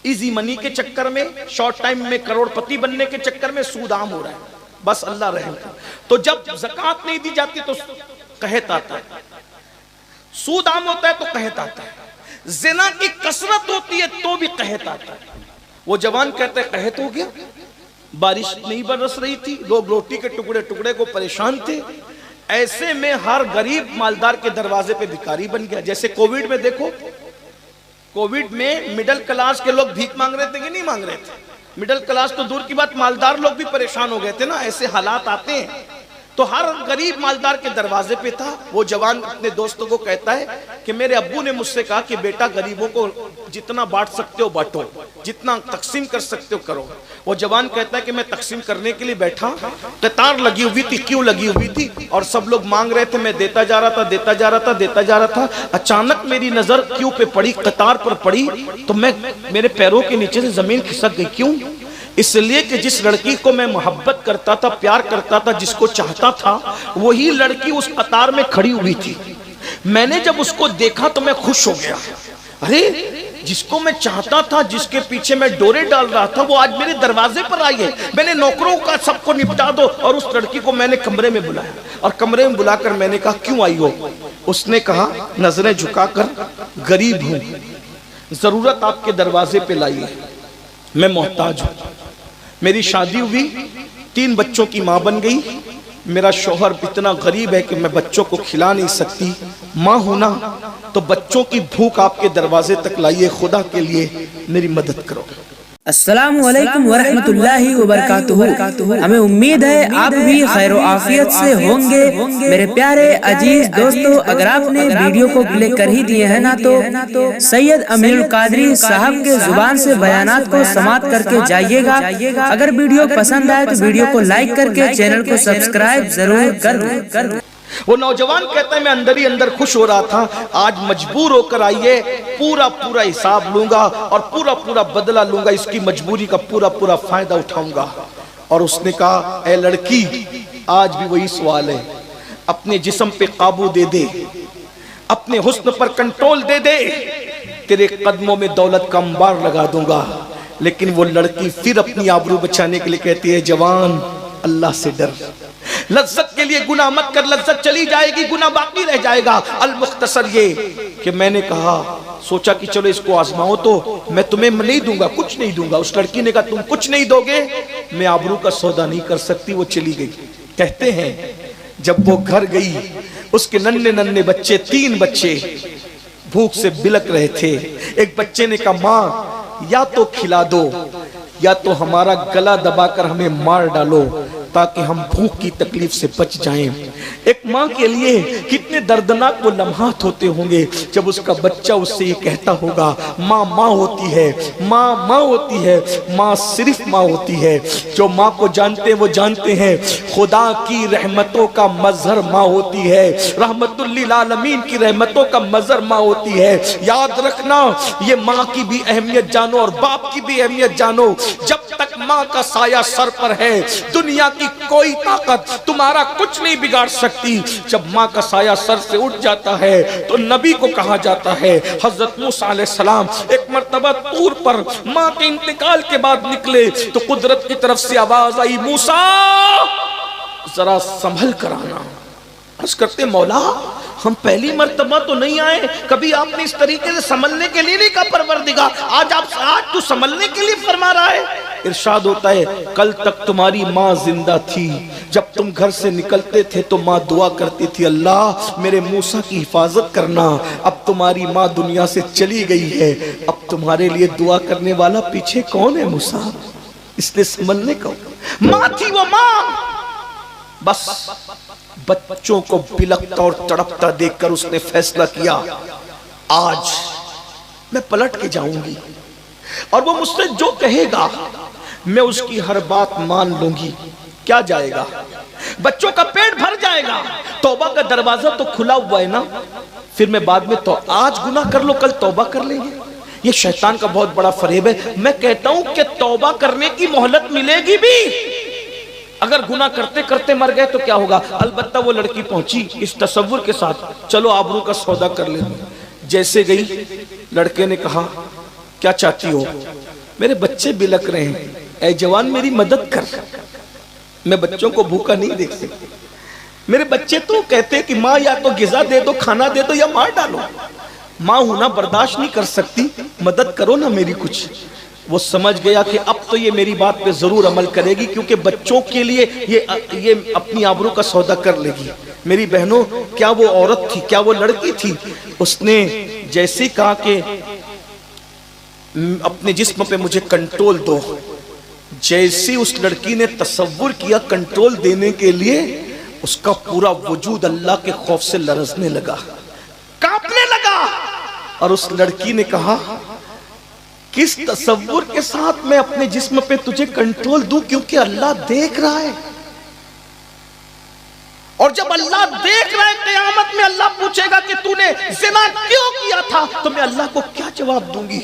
[SPEAKER 1] इजी मनी के चक्कर में, शॉर्ट टाइम में करोड़पति बनने के चक्कर में सूद आम हो रहा है। बस अल्लाह रहम करे। तो जब ज़कात नहीं दी जाती तो कहत आता है, सूद आम होता है तो कहत आता है, ज़िना की कसरत होती है तो भी कहत आता है। वो जवान कहते हैं कहत हो गया, बारिश नहीं बरस रही थी, लोग रोटी के टुकड़े टुकड़े को परेशान थे, ऐसे में हर गरीब मालदार के दरवाजे पे भिखारी बन गया। जैसे कोविड में देखो, कोविड में मिडिल क्लास के लोग भीख मांग रहे थे कि नहीं मांग रहे थे? मिडिल क्लास तो दूर की बात, मालदार लोग भी परेशान हो गए थे ना। ऐसे हालात आते हैं तो हर गरीब मालदार के दरवाजे पे था। वो जवान अपने दोस्तों को कहता है कि मेरे अब्बू ने मुझसे कहा कि बेटा गरीबों को जितना बांट सकते हो बांटो, जितना तकसीम कर सकते हो करो। वो जवान कहता है कि मैं तकसीम करने के लिए बैठा, कतार लगी हुई थी। क्यों लगी हुई थी? और सब लोग मांग रहे थे, मैं देता जा रहा था, देता जा रहा था, देता जा रहा था। अचानक मेरी नजर क्यों पे पड़ी, कतार पर पड़ी, तो मेरे पैरों के नीचे से जमीन खिसक गई। क्यों? इसलिए कि जिस लड़की को मैं मोहब्बत करता था, प्यार करता था, जिसको चाहता था, वही लड़की उस कतार में खड़ी हुई थी। मैंने जब उसको देखा तो मैं खुश हो गया। अरे, जिसको मैं चाहता था, जिसके पीछे मैं डोरे डाल रहा था, वो आज मेरे दरवाजे पर आई है। मैंने नौकरों का सबको निपटा दो, और उस लड़की को मैंने कमरे में बुलाया, और कमरे में बुलाकर मैंने कहा क्यों आई हो? उसने कहा नजरें झुकाकर, गरीब हूं, जरूरत आपके दरवाजे पे लाई है, मैं मोहताज हूं। मेरी शादी हुई, 3 बच्चों की मां बन गई। मेरा शौहर इतना गरीब है कि मैं बच्चों को खिला नहीं सकती। मां हूं ना, तो बच्चों की भूख आपके दरवाजे तक लाइए, खुदा के लिए मेरी मदद करो।
[SPEAKER 2] अस्सलामु अलैकुम वरहमतुल्लाहि वबरकातुहू। हमें उम्मीद है आप भी खैर आफियत से होंगे। मेरे प्यारे अजीज दोस्तों, अगर आपने वीडियो को क्लिक कर ही दिए हैं ना, तो सैयद अमीरुल कादरी साहब के जुबान से बयानात को समाप्त करके जाइएगा। अगर वीडियो पसंद आए तो वीडियो को लाइक करके चैनल को सब्सक्राइब जरूर कर।
[SPEAKER 1] वो नौजवान कहता है मैं अंदर ही अंदर खुश हो रहा था, आज मजबूर होकर आइए, पूरा पूरा हिसाब लूंगा और पूरा पूरा बदला लूंगा, इसकी मजबूरी का पूरा पूरा फायदा उठाऊंगा। और उसने कहा ए लड़की, आज भी वही सवाल है, अपने जिस्म पे काबू दे दे, अपने हुस्न पर कंट्रोल दे दे, तेरे कदमों में दौलत का अंबार लगा दूंगा। लेकिन वो लड़की फिर अपनी आबरू बचाने के लिए कहती है जवान, अल्लाह से डर, लज्जत के लिए गुनाह मत कर, लज्जत चली जाएगी, गुनाह बाकी रह जाएगा। अल-मुख्तसर ये कि मैंने कहा, सोचा कि चलो इसको आजमाओ, तो मैं तुम्हें नहीं दूंगा, कुछ नहीं दूंगा। उस लड़की ने कहा तुम कुछ नहीं दोगे, मैं आबरू का सौदा नहीं कर सकती। वो चली गई। कहते हैं जब वो घर गई, उसके नन्हे नन्हे बच्चे, 3 बच्चे भूख से बिलक रहे थे। एक बच्चे ने कहा माँ, या तो खिला दो या तो हमारा गला दबाकर हमें मार डालो, ताकि हम भूख की तकलीफ से बच जाएं। एक माँ के लिए कितने दर्दनाक वो लम्हात होते होंगे जब उसका बच्चा उससे ये कहता होगा माँ माँ होती है, माँ माँ होती है, माँ सिर्फ माँ होती है। जो माँ को जानते हैं वो जानते हैं खुदा की रहमतों का मजहर माँ होती है, रहमतुल लिल आलमीन की रहमतों का मजहर माँ होती है। याद रखना, ये माँ की भी अहमियत जानो और बाप की भी अहमियत जानो। जब तक माँ का साया सर पर है, दुनिया की कोई ताकत तुम्हारा कुछ नहीं बिगाड़ सकती। जब माँ का साया सर से उठ जाता है तो नबी को कहा जाता है, हजरत मूसा अलैहिस्सलाम एक मर्तबा तूर पर माँ के इंतकाल के बाद निकले तो कुदरत की तरफ से आवाज आई, मूसा जरा संभल कर आना। अर्ज करते मौला, हम पहली मर्तबा तो नहीं आए, कभी आपने इस तरीके से संभलने के लिए नहीं कहा परवरदिगार, आज तू संभलने के लिए फरमा रहा है। इरशाद होता है, कल तक तुम्हारी माँ जिंदा थी, जब तुम घर से निकलते थे तो माँ दुआ करती थी, अल्लाह मेरे मूसा की हिफाजत करना। अब तुम्हारी माँ दुनिया से चली गई है, अब तुम्हारे लिए दुआ करने वाला पीछे कौन है मूसा? इसलिए समझने को माँ थी वो माँ। बस बच्चों को बिलकता और तड़पता देखकर उसने फैसला किया, आज मैं पलट के जाऊंगी और वो मुझसे जो कहेगा मैं उसकी हर बात मान लूंगी। क्या जाएगा, बच्चों का पेट भर जाएगा, तौबा का दरवाजा तो खुला हुआ है ना। फिर मैं बाद में तो आज गुनाह कर लो, कल तौबा कर लेंगे। ये शैतान का बहुत बड़ा फरेब है। मैं कहता हूं कि तौबा करने की मोहलत मिलेगी भी। अगर गुनाह करते करते मर गए तो क्या होगा? अलबत्ता वो लड़की पहुंची इस तसव्वुर के साथ, चलो आबरू का सौदा कर लेते। जैसे गई, लड़के ने कहा, क्या चाहती हो? मेरे बच्चे बिलक रहे हैं, ऐ जवान मेरी मदद कर, मैं बच्चों को भूखा नहीं देख सकती। मेरे बच्चे तो कहते हैं कि माँ या तो गिजा दे दो, खाना दे दो, या मार डालो। माँ होना बर्दाश्त नहीं कर सकती, मदद करो ना मेरी कुछ। वो समझ गया कि अब तो ये मेरी बात पे जरूर अमल करेगी, क्योंकि बच्चों के लिए ये अपनी आबरू का सौदा कर लेगी। मेरी बहनों, क्या वो औरत थी, क्या वो लड़की थी? उसने जैसे कहा कि अपने जिस्म पे मुझे कंट्रोल दो, जैसी उस लड़की ने तसव्वुर किया कंट्रोल देने के लिए, उसका पूरा वजूद अल्लाह के खौफ से लरजने लगा, कांपने लगा। और उस लड़की ने कहा, किस तसव्वुर के साथ मैं अपने जिस्म पे तुझे कंट्रोल दूं, क्योंकि अल्लाह देख रहा है। और जब अल्लाह देख रहा है, क़यामत में अल्लाह पूछेगा कि तूने ज़िना क्यों किया था, तो मैं अल्लाह को क्या जवाब दूंगी?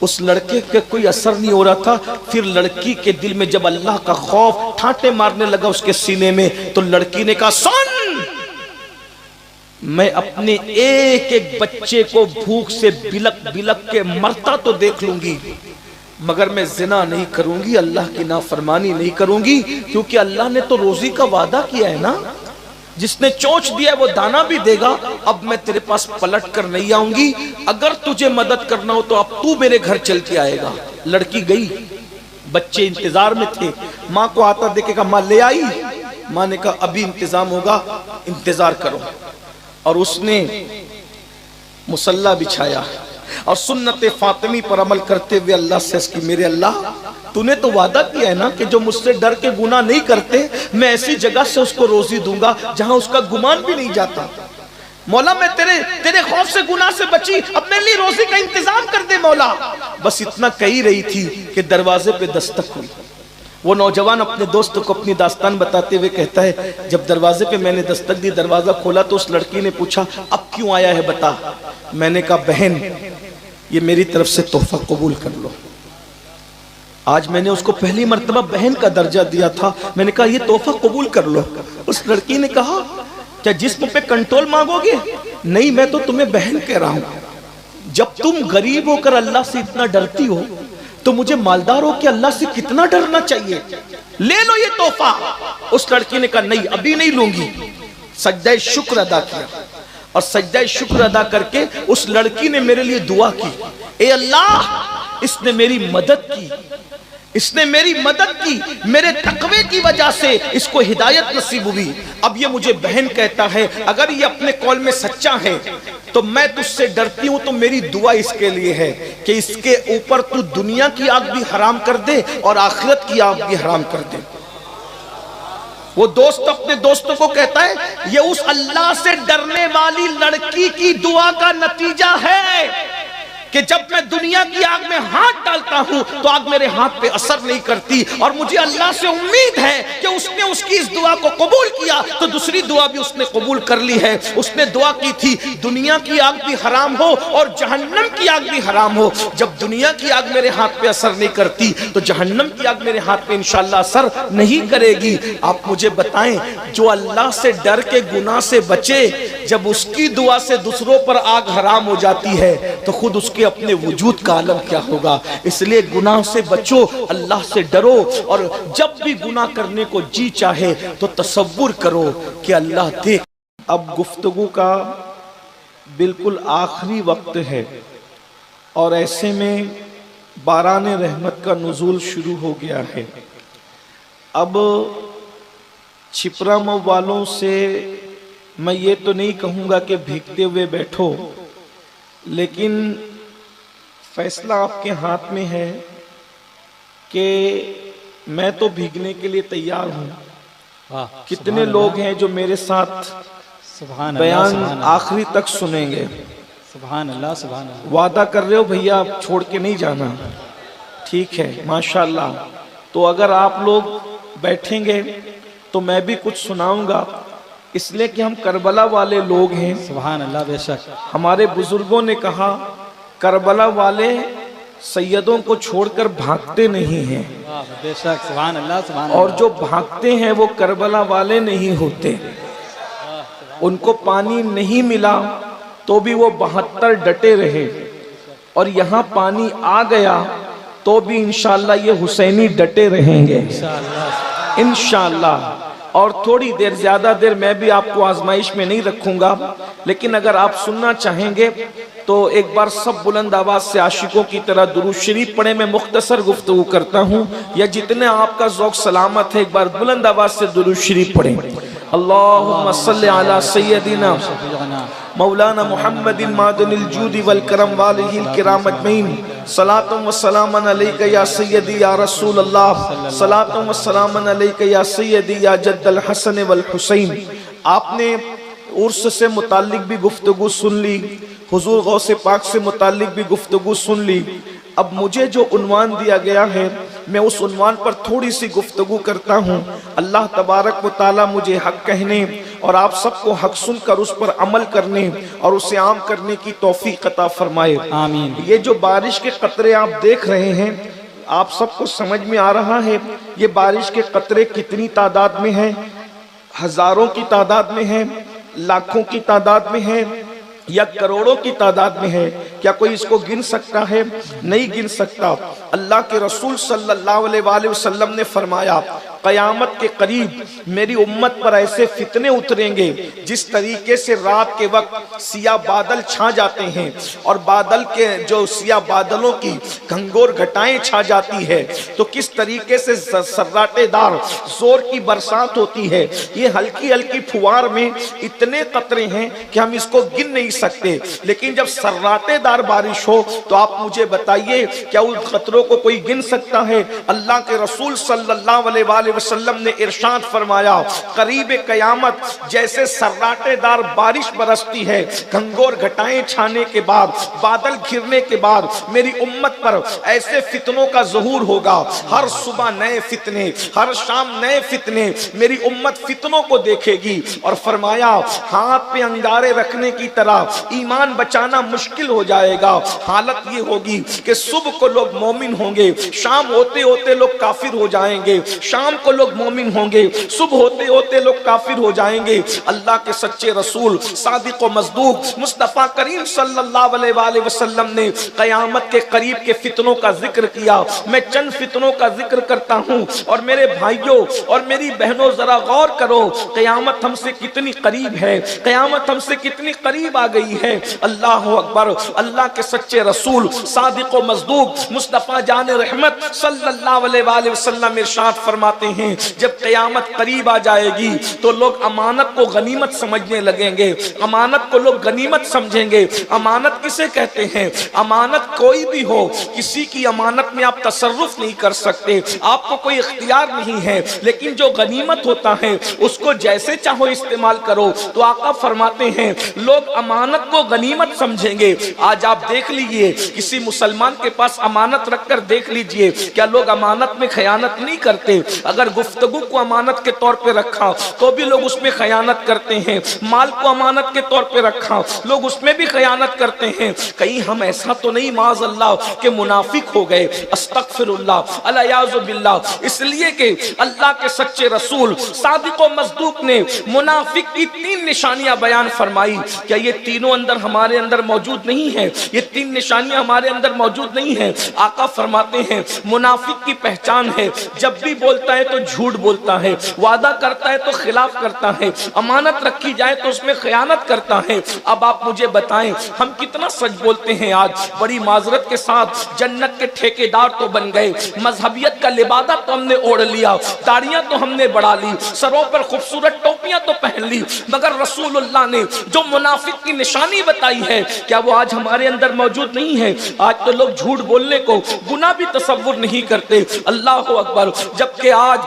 [SPEAKER 1] उस लड़के के कोई असर नहीं हो रहा था। फिर लड़की के दिल में जब अल्लाह का खौफ ठाटे मारने लगा उसके सीने में, तो लड़की ने कहा, सुन, मैं अपने एक एक बच्चे को भूख से बिलक बिलक के मरता तो देख लूंगी, मगर मैं जिना नहीं करूंगी, अल्लाह की नाफरमानी नहीं करूंगी, क्योंकि अल्लाह ने तो रोजी का वादा किया है ना। जिसने चोंच दिया वो दाना भी देगा। अब मैं तेरे पास पलट कर नहीं आऊंगी, अगर तुझे मदद करना हो तो अब तू मेरे घर चल के आएगा। लड़की गई, बच्चे इंतजार में थे, माँ को आता देखेगा, माँ ले आई। माँ ने कहा, अभी इंतजाम होगा, इंतजार करो। और उसने मुसल्ला बिछाया और सुन्नत फातिमी पर अमल करते हुए अल्लाह से कि मेरे अल्लाह, तूने तो वादा किया है ना कि जो मुझसे डर के गुनाह नहीं करते, मैं ऐसी जगह से उसको रोजी दूंगा जहां उसका गुमान भी नहीं जाता। मौला, मैं तेरे खौफ से गुनाह से बची, अब मेरे लिए रोजी का इंतजाम कर दे मौला। बस इतना कही रही थी कि दरवाजे पे दस्तक हुई। वो नौजवान अपने दोस्त को अपनी दास्तान बताते हुए कहता है, जब दरवाजे पे मैंने दस्तक दी, दरवाजा खोला तो उस लड़की ने पूछा, अब क्यों आया है बता। मैंने कहा, बहन, ये मेरी तरफ से तोहफा कबूल कर लो। आज मैंने उसको पहली मर्तबा बहन का दर्जा दिया था। मैंने कहा, ये तोहफा कबूल कर लो। उस लड़की ने कहा, क्या जिस्म पे कंट्रोल मांगोगे? नहीं, मैं तो तुम्हें बहन कह रहा हूं। जब तुम गरीब होकर अल्लाह से इतना डरती हो, तो मुझे मालदार हो के अल्लाह से कितना डरना चाहिए। ले लो ये तोहफा। उस लड़की ने कहा, नहीं, अभी नहीं लूंगी। सजदा शुक्र अदा किया और सजदा शुक्र अदा करके उस लड़की ने मेरे लिए दुआ की, ए अल्लाह, इसने मेरी मदद की, इसने मेरी मदद की, मेरे तकवे की वजह से इसको हिदायत नसीब हुई। अब ये मुझे बहन कहता है, अगर ये अपने कौल में सच्चा है तो मैं तुझसे डरती हूं, तो मेरी दुआ इसके लिए है कि इसके ऊपर तू दुनिया की आग भी हराम कर दे और आखिरत की आग भी हराम कर दे। वो दोस्त अपने दोस्तों को कहता है, ये उस अल्लाह से डरने वाली लड़की की दुआ का नतीजा है कि जब मैं दुनिया की आग में हाथ डालता हूं तो आग मेरे हाथ पे असर नहीं करती। और मुझे अल्लाह से उम्मीद है कि उसने उसकी इस दुआ को कबूल किया तो दूसरी दुआ भी उसने कबूल कर ली है। उसने दुआ की थी, दुनिया की आग भी हराम हो और जहन्नम की आग भी हराम हो। जब दुनिया की आग मेरे हाथ पे असर नहीं करती तो जहन्नम की आग मेरे हाथ पे इंशाअल्लाह असर नहीं करेगी। आप मुझे बताएं, जो अल्लाह से डर के गुनाह से बचे, जब उसकी दुआ से दूसरों पर आग हराम हो जाती है तो खुद उसके अपने वजूद का आलम क्या होगा। इसलिए गुनाह से बचो, अल्लाह से डरो, और जब भी गुनाह करने को जी चाहे तो तसव्वुर करो कि अल्लाह देख। अब गुफ्तगू का बिल्कुल आखिरी वक्त है और ऐसे में बारान रहमत का नुज़ूल शुरू हो गया है। अब छिपरा मऊ वालों से मैं ये तो नहीं कहूँगा कि भीगते हुए बैठो, लेकिन फैसला आपके हाथ में है कि मैं तो भीगने के लिए तैयार हूँ। कितने लोग हैं जो मेरे साथ बयान आखिरी तक सुनेंगे?
[SPEAKER 3] सुभान अल्लाह, सुभान अल्लाह।
[SPEAKER 1] वादा कर रहे हो भैया, आप छोड़ के नहीं जाना? ठीक है, माशाल्लाह। तो अगर आप लोग बैठेंगे तो मैं भी कुछ सुनाऊंगा, इसलिए कि हम करबला वाले लोग हैं।
[SPEAKER 3] सुभान अल्लाह, बेशक।
[SPEAKER 1] हमारे बुजुर्गों ने कहा करबला वाले सैयदों को छोड़कर भागते नहीं हैं,
[SPEAKER 3] बेशक। सुभान अल्लाह, सुभान।
[SPEAKER 1] और जो भागते हैं वो करबला वाले नहीं होते। उनको पानी नहीं मिला तो भी वो 72 डटे रहे, और यहाँ पानी आ गया तो भी इंशाअल्लाह ये हुसैनी डटे रहेंगे इंशाअल्लाह। और थोड़ी देर, ज्यादा देर मैं भी आपको आजमाइश में नहीं रखूंगा, लेकिन अगर आप सुनना चाहेंगे तो एक बार सब बुलंद आवाज से आशिकों की तरह दुरूद शरीफ पढ़े। मैं मुख्तसर गुफ्तगू करता हूँ, या जितने आपका ज़ौक़ सलामत है एक बार बुलंद आवाज से दुरूद शरीफ पढ़े। अल्लाहुम्मा सल्ली अला सय्यदिना मौलाना मुहम्मदिन मादनिल जूदी वल करम वालिहिल किराम अजमईन। सलातुम व सलामन अलैका या सय्यदी या रसूल अल्लाह। सलातुम व सलामन अलैका या सय्यदी या जद्दल हसन वल हुसैन। आपने उर्स से मुताल्लिक भी गुफ्तगू सुन ली, हुजूर गौसे पाक से मुताल्लिक भी गुफ्तगू सुन ली। अब मुझे जो उन्वान दिया गया है मैं उस उन्वान पर थोड़ी सी गुफ्तगू करता हूँ। अल्लाह तबारक व ताला मुझे हक कहने और आप सबको हक सुनकर उस पर अमल करने और उसे आम करने की तौफीक अता फरमाए, आमीन। ये जो बारिश के कतरे आप देख रहे हैं, आप सबको समझ में आ रहा है ये बारिश के कतरे कितनी तादाद में हैं? हजारों की तादाद में हैं, लाखों की तादाद में हैं, या करोड़ों की तादाद में है? क्या कोई इसको गिन सकता है? नहीं गिन सकता। अल्लाह के रसूल सल्लल्लाहु अलैहि वसल्लम ने फरमाया क़यामत के करीब मेरी उम्मत पर ऐसे फितने उतरेंगे जिस तरीके से रात के वक्त सिया बादल छा जाते हैं और बादल के जो सिया बादलों की घंघोर घटाएं छा जाती है, तो किस तरीके से सर्राटेदार जोर की बरसात होती है। ये हल्की हल्की फुवार में इतने कतरे हैं कि हम इसको गिन नहीं सकते, लेकिन जब सर्राटेदार बारिश हो तो आप मुझे बताइए क्या उन कतरों को कोई गिन सकता है? अल्लाह के रसूल सल्लल्लाहु अलैहि वसल्लम ने इरशाद फरमाया करीब कयामत जैसे सर्राटेदार बारिश बरसती है, घंघोर घटाएं छाने के बाद, बादल घिरने के बाद मेरी उम्मत पर ऐसे फितनों का ज़हूर होगा। हर सुबह नए फितने, हर शाम नए फितने, मेरी उम्मत फितनों को देखेगी। और फरमाया हाथ पे अंगारे रखने की तरह ईमान बचाना मुश्किल हो जाएगा। हालत ये होगी कि सुबह को लोग मोमिन होंगे, शाम होते होते लोग काफिर हो जाएंगे, शाम को लोग मोमिन होंगे, सुबह होते होते लोग काफिर हो जाएंगे। अल्लाह के सच्चे रसूल सादिक व मज़दूक मुस्तफ़ा करीम सल्लल्लाहु अलैहि वसल्लम ने क़यामत के करीब के फितनों का जिक्र किया। मैं चंद फितनों का जिक्र करता हूँ, और मेरे भाइयों और मेरी बहनों जरा गौर करो क़यामत हमसे कितनी करीब है, क़यामत हमसे कितनी करीब आ गई है। अल्लाह अकबर। अल्लाह के सच्चे रसूल सादिक व मज़दूक मुस्तफ़ा जान रहमत सल्लल्लाहु अलैहि वसल्लम इरशाद फरमाते हैं जब क़यामत करीब आ जाएगी तो लोग अमानत को गनीमत समझने लगेंगे, अमानत को लोग गनीमत समझेंगे। अमानत किसे कहते हैं? अमानत कोई भी हो, किसी की अमानत में आप तसर्रुफ नहीं कर सकते, आपको कोई इख्तियार नहीं है, लेकिन जो गनीमत होता है उसको जैसे चाहो इस्तेमाल करो। तो आका फरमाते हैं लोग अमानत को गनीमत समझेंगे। आज आप देख लीजिए किसी मुसलमान के पास अमानत रखकर देख लीजिए क्या लोग अमानत में खयानत नहीं करते? अगर गुफ्तगू को अमानत के तौर पे रखा तो भी लोग उसमें खयानत करते हैं, माल को अमानत के तौर पे रखा लोग उसमें भी खयानत करते हैं। कहीं हम ऐसा तो नहीं माज़ अल्लाह के मुनाफिक हो गए? अस्तगफिरुल्लाह अलियाज़ु बिल्लाह। इसलिए कि अल्लाह के सच्चे रसूल सादिक व मज़दूक ने मुनाफिक की 3 निशानियां बयान फरमाई। क्या ये तीनों अंदर हमारे अंदर मौजूद नहीं है? ये 3 निशानियां हमारे अंदर मौजूद नहीं है? आका फरमाते हैं मुनाफिक की पहचान है जब भी बोलता है तो झूठ बोलता है, वादा करता है तो खिलाफ करता है, अमानत रखी जाए तो उसमें खयानत करता है। अब आप मुझे बताएं हम कितना सच बोलते हैं। आज बड़ी माजरत के साथ जन्नत के ठेकेदार तो बन गए, मजहबियत का लिबादा तो हमने ओढ़ लिया, दाढ़ियां तो हमने बढ़ा ली, सरों पर खूबसूरत टोपियां तो पहन ली, मगर रसूलुल्लाह ने जो मुनाफिक की निशानी बताई है क्या वो आज हमारे अंदर मौजूद नहीं है? आज तो लोग झूठ बोलने को गुनाह भी तसव्वुर नहीं करते। अल्लाह अकबर। जबकि आज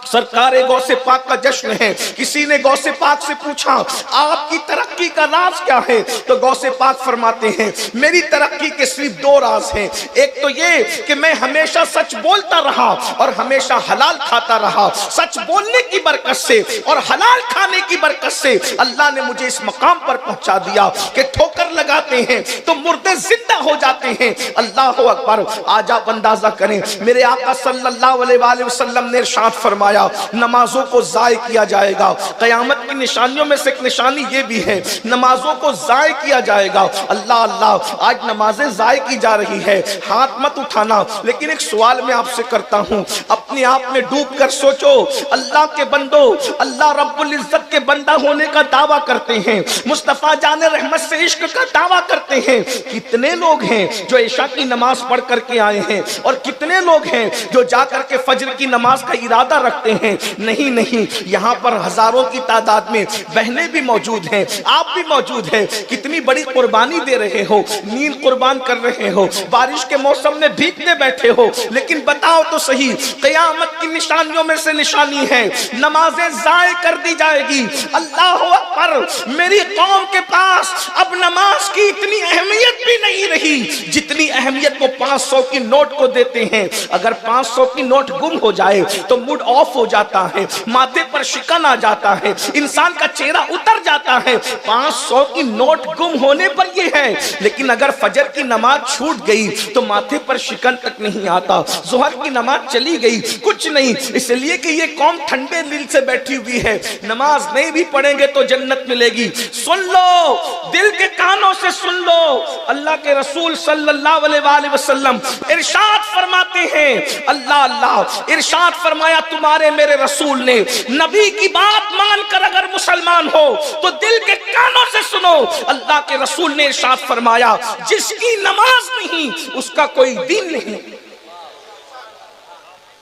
[SPEAKER 1] सरकार गौसे पाक का जश्न है। किसी ने गौसे पाक से पूछा आपकी तरक्की का राज क्या है, तो गौसे पाक फरमाते हैं मेरी तरक्की के सिर्फ दो राज हैं। एक तो ये कि मैं हमेशा सच बोलता रहा और हमेशा हलाल खाता रहा। सच बोलने की बरकत से और हलाल खाने की बरकत से अल्लाह ने मुझे इस मकाम पर पहुंचा दिया कि ठोकर लगाते हैं तो मुर्दे जिंदा हो जाते हैं। अल्लाह अकबर। आज आप अंदाजा करें, मेरे आका सल्लल्लाहु अलैहि वसल्लम ने इरशाद फरमाया नमाजों को जाय किया जाएगा। कयामत की निशानियों में से एक निशानी ये भी है, नमाजों को जाय किया जाएगा। अल्लाह अल्लाह, आज नमाजें जाय की जा रही है। हाथ मत उठाना, लेकिन एक सवाल मैं आपसे करता हूं, अपने आप में डूब कर सोचो। अल्लाह के बंदो, अल्लाह रब्बुल इज्जत के बंदा होने का दावा करते हैं, मुस्तफा जाने रहमत से इश्क का दावा करते हैं। कितने लोग हैं जो इशा की नमाज पढ़ करके आए हैं और कितने लोग हैं जो जाकर के फजर की नमाज का इरादा रखते हैं? नहीं नहीं, यहाँ पर हजारों की तादाद में बहनें भी मौजूद हैं, आप भी मौजूद हैं। कितनी बड़ी कुर्बानी दे रहे हो, नींद कुर्बान कर रहे हो, बारिश के मौसम में भीगने बैठे हो, लेकिन बताओ तो सही, क़यामत की निशानियों में से निशानी है नमाजें ज़ाय कर दी जाएगी। अल्लाह अकबर। मेरी कौम के पास अब नमाज की इतनी अहमियत भी नहीं रही जितनी अहमियत वो 500 की नोट को देते हैं। अगर 500 की नोट गुम हो जाए तो मूड ऑफ हो जाता है, माथे पर शिकन आ जाता है, इंसान का चेहरा उतर जाता है। 500 की नोट गुम होने पर ये है, लेकिन अगर फजर की नमाज छूट गई तो माथे पर शिकन तक नहीं आता। जोहर की नमाज चली गई, कुछ नहीं, इसलिए कि ये कौम ठंडे दिल से बैठी हुई है। नमाज नहीं भी पढ़ेंगे तो जन्नत मिलेगी। सुन लो, दिल के कानों से सुन लो, अल्लाह के रसूल सल्लल्लाहु अलैहि वसल्लम इरशाद फरमाते हैं, अल्लाह अल्लाह इरशाद फरमाया तुम्हारे मेरे रसूल ने नबी की बात मानकर अगर मुसलमान हो तो दिल के कानों से सुनो। अल्लाह के रसूल ने इरशाद फरमाया जिसकी नमाज नहीं उसका कोई दीन नहीं,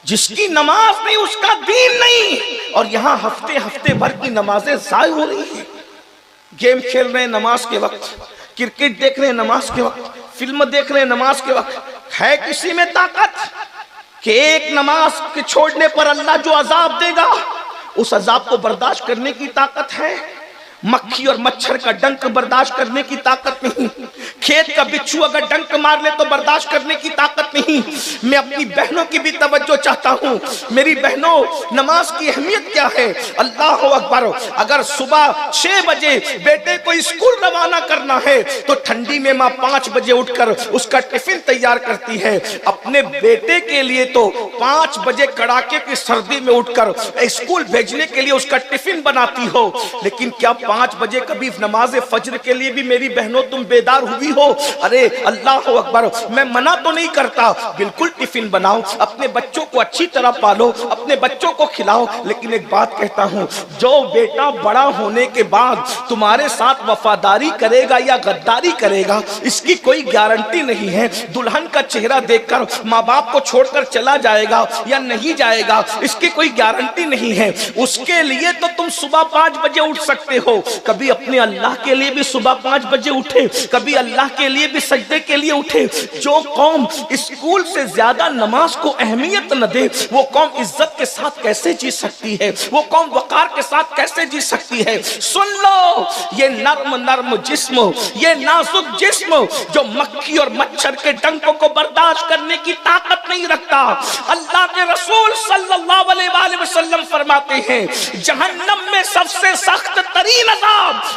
[SPEAKER 1] जिसकी नमाज नहीं उसका दीन नहीं। और यहाँ हफ्ते हफ्ते भर की नमाजें ज़ाय हो रही हैं। गेम खेल रहे हैं नमाज के वक्त, क्रिकेट देख रहे हैं नमाज के वक्त, फिल्म देख रहे हैं नमाज के वक्त। है किसी में ताकत कि एक नमाज के छोड़ने पर अल्लाह जो अजाब देगा उस अजाब को बर्दाश्त करने की ताकत है? मक्खी और मच्छर का डंक बर्दाश्त करने की ताकत नहीं, खेत का बिच्छू अगर डंक मार ले तो बर्दाश्त करने की ताकत नहीं। मैं अपनी बहनों की भी तवज्जो चाहता हूँ। मेरी बहनों, नमाज की अहमियत क्या है? अल्लाह अकबर। अगर सुबह 6 बजे बेटे को स्कूल रवाना करना है तो ठंडी में माँ 5 बजे उठकर उसका टिफिन तैयार करती है। अपने बेटे के लिए तो 5 बजे कड़ाके की सर्दी में उठकर स्कूल भेजने के लिए उसका टिफिन बनाती हो, लेकिन क्या 5 बजे कभी नमाज फज्र के लिए भी मेरी बहनों तुम बेदार हुई हो? अरे अल्लाह अकबर। मैं मना तो नहीं करता, बिल्कुल टिफिन बनाओ, अपने बच्चों को अच्छी तरह पालो, अपने बच्चों को खिलाओ, लेकिन एक बात कहता हूँ, जो बेटा बड़ा होने के बाद तुम्हारे साथ वफादारी करेगा या गद्दारी करेगा इसकी कोई गारंटी नहीं है। दुल्हन का चेहरा देखकर माँ बाप को छोड़कर चला जाएगा या नहीं जाएगा इसकी कोई गारंटी नहीं है। उसके लिए तो तुम सुबह 5 बजे उठ सकते हो, कभी अपने अल्लाह के लिए भी सुबह 5 बजे उठे, कभी अल्लाह के लिए भी सजदे के लिए उठे। जो कौम स्कूल से ज्यादा नमाज को अहमियत न दे वो कौम इज्जत के साथ कैसे जी सकती है? वो कौम वकार के साथ कैसे जी सकती है? सुन लो, ये नर्म नर्म जिस्म, ये नाजुक जिस्म जो मक्खी और मच्छर के डंकों को बर्दाश्त करने की ताकत नहीं रखता। अल्लाह के रसूल सल्लल्लाहु अलैहि वसल्लम फरमाते हैं जहन्नम में सबसे सख्त तरीन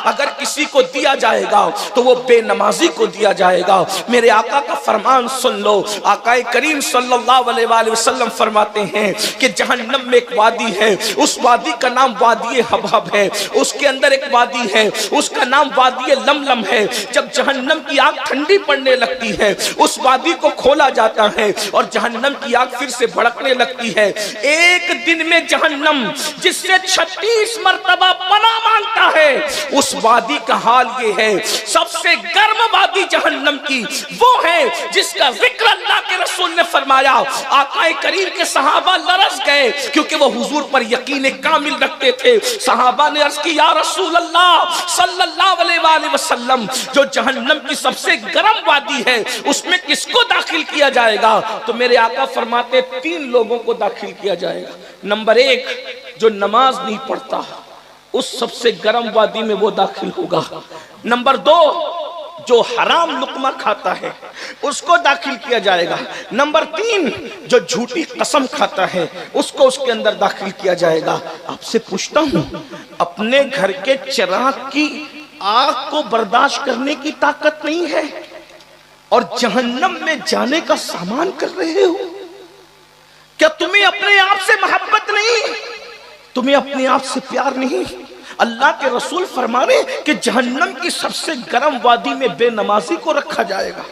[SPEAKER 1] अगर किसी को दिया जाएगा तो वो बेनमाजी को दिया जाएगा। मेरे आका का फरमान सुन लो। आका करीम सल्लल्लाहु अलैहि वसल्लम फरमाते हैं कि जहन्नम में एक वादी है, उस वादी का नाम वादी हबहब है। उसके अंदर एक वादी है, उसका नाम वादी लमलम है। जब जहन्नम की आग ठंडी पड़ने लगती है, उस वादी को खोला जाता है और जहन्नम की आग फिर से भड़कने लगती है। एक दिन में जहन्नम जिससे 36 मरतबा पनाह मांगता है, उस वादी का हाल ये है। सबसे गर्म वादी जहन्नम की वो है जिसका जिक्र अल्लाह के रसूल ने फरमाया। आका करीम के सहाबा लरस गए क्योंकि वो हुजूर पर यकीन कामिल रखते थे। सहाबा ने अर्ज की, या रसूल अल्लाह सल्लल्लाहु अलैहि वसल्लम, जो जहन्नम की सबसे गर्म वादी है उसमें किसको दाखिल किया जाएगा? तो मेरे आका फरमाते 3 लोगों को दाखिल किया जाएगा। नंबर 1, जो नमाज नहीं पढ़ता, उस सबसे गर्म वादी में वो दाखिल होगा। नंबर 2, जो हराम लुकमा खाता है उसको दाखिल किया जाएगा। नंबर 3, जो झूठी कसम खाता है उसको उसके अंदर दाखिल किया जाएगा। आपसे पूछता हूं, अपने घर के चिराग की आग को बर्दाश्त करने की ताकत नहीं है और जहन्नम में जाने का सामान कर रहे हो? क्या तुम्हें अपने आप से मोहब्बत नहीं? तुम्हें अपने आप से प्यार नहीं? अल्लाह के रसूल फरमा रहे कि जहन्नम की सबसे गर्म वादी में बेनमाजी को रखा जाएगा।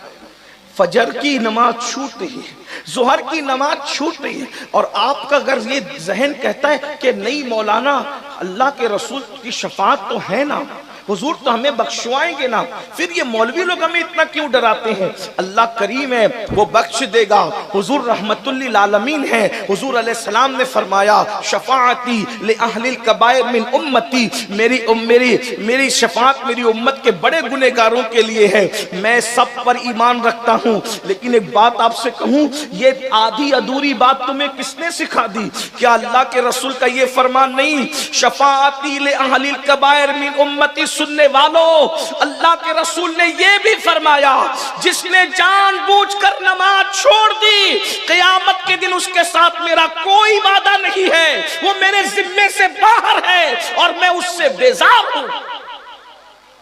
[SPEAKER 1] फजर की नमाज छूट रही है, जोहर की नमाज छूट रही है, और आपका अगर ये जहन कहता है कि नहीं मौलाना, अल्लाह के रसूल की शफाअत तो है ना, हुजूर तो हमें बख्शवाएंगे ना, फिर ये मौलवी लोग हमें इतना क्यों डराते हैं? अल्लाह करीम है, वो बख्श देगा। हुजूर रहमतुल लिल आलमीन है। हुजूर अलैहि सलाम ने फरमाया, शफाअती ले अहलिल कबाइर मिन उम्मती, मेरी शफाअत मेरी उम्मत के बड़े गुनहगारों के लिए है। मैं सब पर ईमान रखता हूँ, लेकिन एक बात आपसे कहूँ, ये आधी अधूरी बात तुम्हें किसने सिखा दी? क्या अल्लाह के रसूल का ये फरमान नहीं, शफाअती ले अहलिल कबाइर मिन उम्मती? सुनने वालों, अल्लाह के रसूल ने यह भी फरमाया, जिसने जानबूझकर नमाज छोड़ दी, क़यामत के दिन उसके साथ मेरा कोई वादा नहीं है, वो मेरे जिम्मे से बाहर है और मैं उससे बेजार हूं।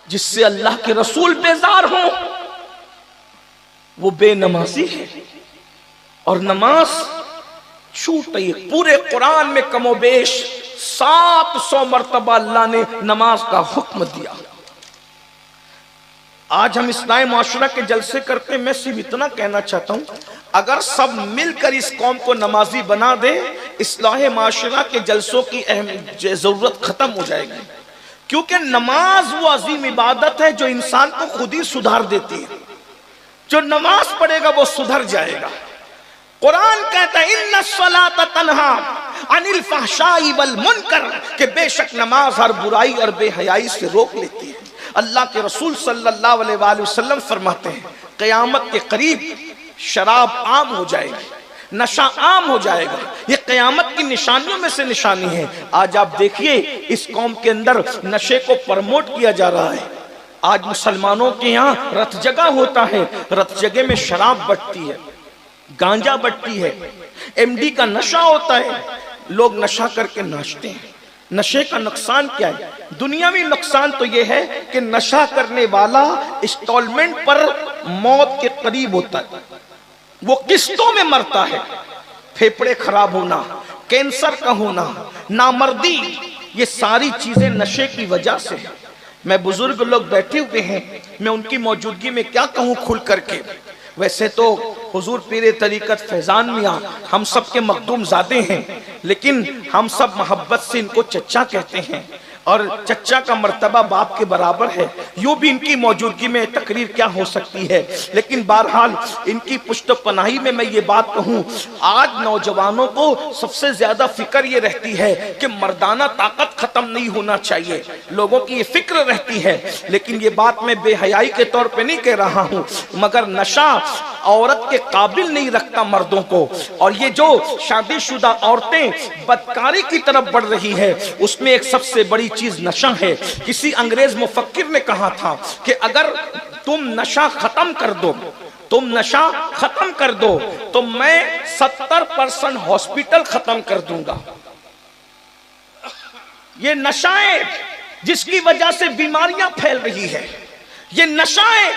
[SPEAKER 1] जिससे अल्लाह के रसूल बेजार हो वो बेनमाजी है और नमाज छूट रही है। पूरे कुरान में कमोबेश 700 मरतबा अल्लाह ने नमाज का हुक्म दिया। आज हम इस्लाही माशरा के जलसे करते हैं। मैं सिर्फ इतना कहना चाहता हूं, अगर सब मिलकर इस कौम को नमाजी बना दे, इस्लाही माशरा के जलसों की जरूरत खत्म हो जाएगी। क्योंकि नमाज वो अजीम इबादत है जो इंसान को खुद ही सुधार देती है। जो नमाज पढ़ेगा वो सुधर जाएगा। कुरान कहता है, इन्ना सलात तन्हा अनिल फहशाई वल मुनकर, के बेशक नमाज हर बुराई और बेहयाई से रोक लेती है। अल्लाह के रसूल सल्लल्लाहु अलैहि वसल्लम फरमाते हैं, क़यामत के करीब शराब आम हो जाएगी, नशा आम हो जाएगा। ये क़यामत की निशानियों में से निशानी है। आज आप देखिए, इस कौम के अंदर नशे को प्रमोट किया जा रहा है। आज मुसलमानों के यहाँ रथ जगह होता है, रथ जगह में शराब बटती है, गांजा बटती है, एमडी का नशा होता है, लोग नशा करके नाचते हैं। नशे का नुकसान क्या है? दुनियावी नुकसान तो यह है कि नशा करने वाला इंस्टॉलमेंट पर मौत के करीब होता है, वो किस्तों में मरता है। फेफड़े खराब होना, कैंसर का होना, नामर्दी, ये सारी चीजें नशे की वजह से है। मैं बुजुर्ग लोग बैठे हुए हैं, मैं उनकी मौजूदगी में क्या कहूँ खुल करके। वैसे तो हुजूर पीरे तरीकत फैजान मियां हम सब के मखदूम ज़ादे हैं, लेकिन हम सब मोहब्बत से इनको चच्चा कहते हैं और चच्चा का मर्तबा बाप के बराबर है। यूं भी इनकी मौजूदगी में तकरीर क्या हो सकती है, लेकिन बहरहाल इनकी पुश्त पनाही में मैं ये बात कहूँ, आज नौजवानों को सबसे ज्यादा फिक्र ये रहती है कि मर्दाना ताकत खत्म नहीं होना चाहिए, लोगों की ये फिक्र रहती है। लेकिन ये बात मैं बेहयाई के तौर पे नहीं कह रहा हूँ, मगर नशा औरत के काबिल नहीं रखता मर्दों को। और ये जो शादीशुदा औरतें बदकारी की तरफ बढ़ रही है, उसमें एक सबसे बड़ी चीज नशा है। किसी अंग्रेज मुफक्किर ने कहा था कि अगर तुम नशा खत्म कर दो, तुम नशा खत्म कर दो तो मैं 70% हॉस्पिटल खत्म कर दूंगा। ये नशाएं जिसकी वजह से बीमारियां फैल रही है। ये नशाएं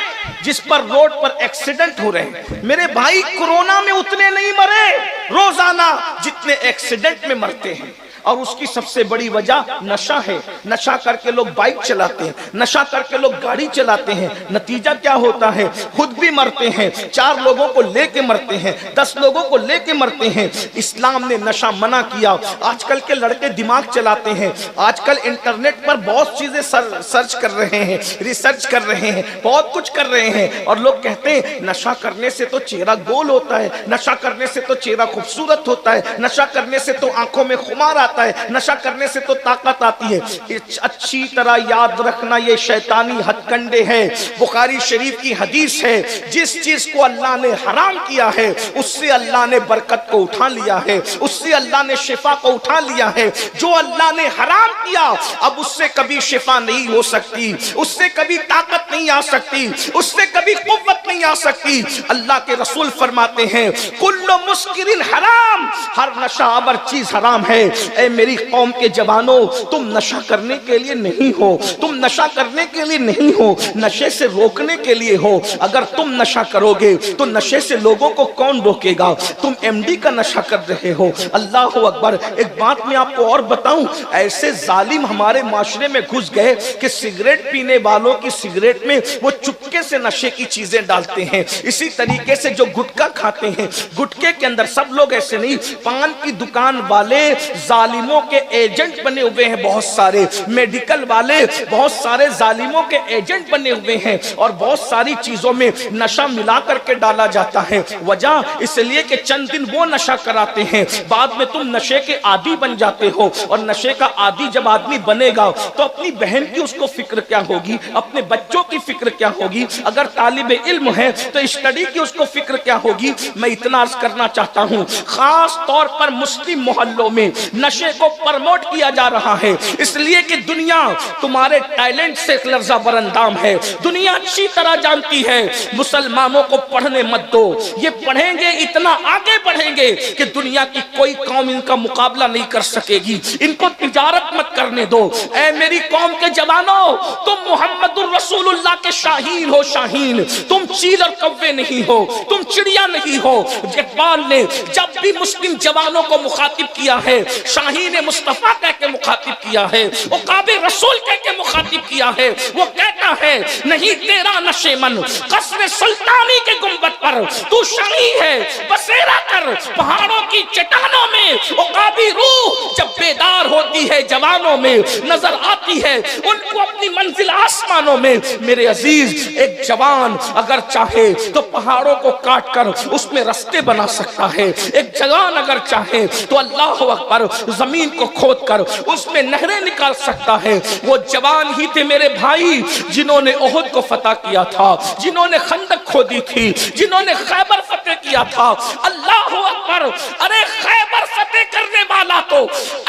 [SPEAKER 1] जिस पर रोड पर एक्सीडेंट हो रहे हैं। मेरे भाई, कोरोना में उतने नहीं मरे रोजाना जितने एक्सीडेंट में मरते हैं, और उसकी सबसे बड़ी वजह नशा है। नशा करके लोग बाइक चलाते हैं, नशा करके लोग गाड़ी चलाते हैं। नतीजा क्या होता है? खुद भी मरते हैं, 4 लोगों को लेके मरते हैं, 10 लोगों को लेके मरते हैं। इस्लाम ने नशा मना किया। आजकल के लड़के दिमाग चलाते हैं, आजकल इंटरनेट पर बहुत चीजें सर्च कर रहे हैं, रिसर्च कर रहे हैं, बहुत कुछ कर रहे हैं, और लोग कहते हैं नशा करने से तो चेहरा गोल होता है, नशा करने से तो चेहरा खूबसूरत होता है, नशा करने से तो आंखों में खुमार आता है, नशा करने से तो ताकत आती है। अच्छी तरह याद रखना, ये शैतानी हथकंडे हैं। बुखारी शरीफ की हदीस है, जिस चीज को अल्लाह ने हराम किया है उससे अल्लाह ने बरकत को उठा लिया है, उससे अल्लाह ने शिफा को उठा लिया है। जो अल्लाह ने हराम किया अब उससे कभी शिफा नहीं हो सकती, उससे कभी ताकत नहीं आ सकती, उससे कभी कुव्वत नहीं आ सकती। अल्लाह के रसूल फरमाते हैं कुल्लु मुस्किरिन हराम, हर नशावर चीज हराम है। ऐ मेरी कौम के जवानों, तुम नशा करने के लिए नहीं हो, तुम नशा करने के लिए नहीं हो, नशे से रोकने के लिए हो। अगर तुम नशा करोगे तो नशे से लोगों को कौन रोकेगा? तुम एमडी का नशा कर रहे हो। अल्लाह अकबर। एक बात मैं आपको और बताऊं, ऐसे जालिम हमारे माशरे में घुस गए कि सिगरेट पीने वालों की सिगरेट में वो चुपके से नशे की चीजें डालते हैं। इसी तरीके से जो गुटखा खाते हैं, गुटखे के अंदर, सब लोग ऐसे नहीं, पान की दुकान वाले जालिमों के एजेंट बने हुए हैं, बहुत सारे मेडिकल वाले बहुत सारे जालिमों के एजेंट बने हुए हैं, और बहुत सारी चीजों में नशा मिला करके डाला जाता है। वजह इसलिए कि चंद दिन वो नशा कराते हैं, बाद में तुम नशे के आदी बन जाते हो। और नशे का आदी जब आदमी बनेगा तो अपनी बहन की उसको फिक्र क्या होगी, अपने बच्चों की फिक्र क्या होगी, अगर तालिब इल्म है तो स्टडी की उसको फिक्र क्या होगी। मैं इतना अर्ज करना चाहता हूँ, खास तौर पर मुस्लिम मोहल्लों में नशे को प्रमोट किया जा रहा है, इसलिए कि दुनिया तुम्हारे टैलेंट से लर्जा बरंदाम है। दुनिया अच्छी तरह जानती है मुसलमानों को पढ़ने मत दो, ये पढ़ेंगे इतना आगे बढ़ेंगे कि दुनिया की कोई कौम इनका मुकाबला नहीं कर सकेगी। इनको तिजारत मत करने दो। ऐ मेरी कौम के जवानों, तुम मुहम्मदुर रसूलुल्लाह के शाहीन हो, शाहीन। तुम चील और कव्वे नहीं हो, तुम चिड़िया नहीं हो। इकबाल ने जब भी मुस्लिम जवानों को मुखातिब किया है, शाहीन मुस्तफा कह के मुखातिब किया है, वो काबे रसूल कह के मुखातिब किया है। वो कहता है नहीं तेरा नशे मन कसरे सुल्तानी के गुंबद पर, तू शाही है बसेरा कर पहाड़ों की चट्टानों में। वो काबी रूह जब बेदार होती है जवानों में, नजर आती है उनको अपनी मंजिल आसमानों में। मेरे अजीज, एक जवान अगर चाहे तो पहाड़ों को काट कर उसमें रास्ते बना सकता है। एक जवान अगर चाहे तो अल्लाह अकबर जमीन को खोद कर उसमें नहरें निकाल सकता है। वो जवान ही थे मेरे भाई जिन्होंने ओहद को फतह किया था, जिन्होंने खंदक खोदी थी, जिन्होंने खैबर फतेह किया था। अल्लाह अकबर। अरे खैबर फतेह करने वाला तो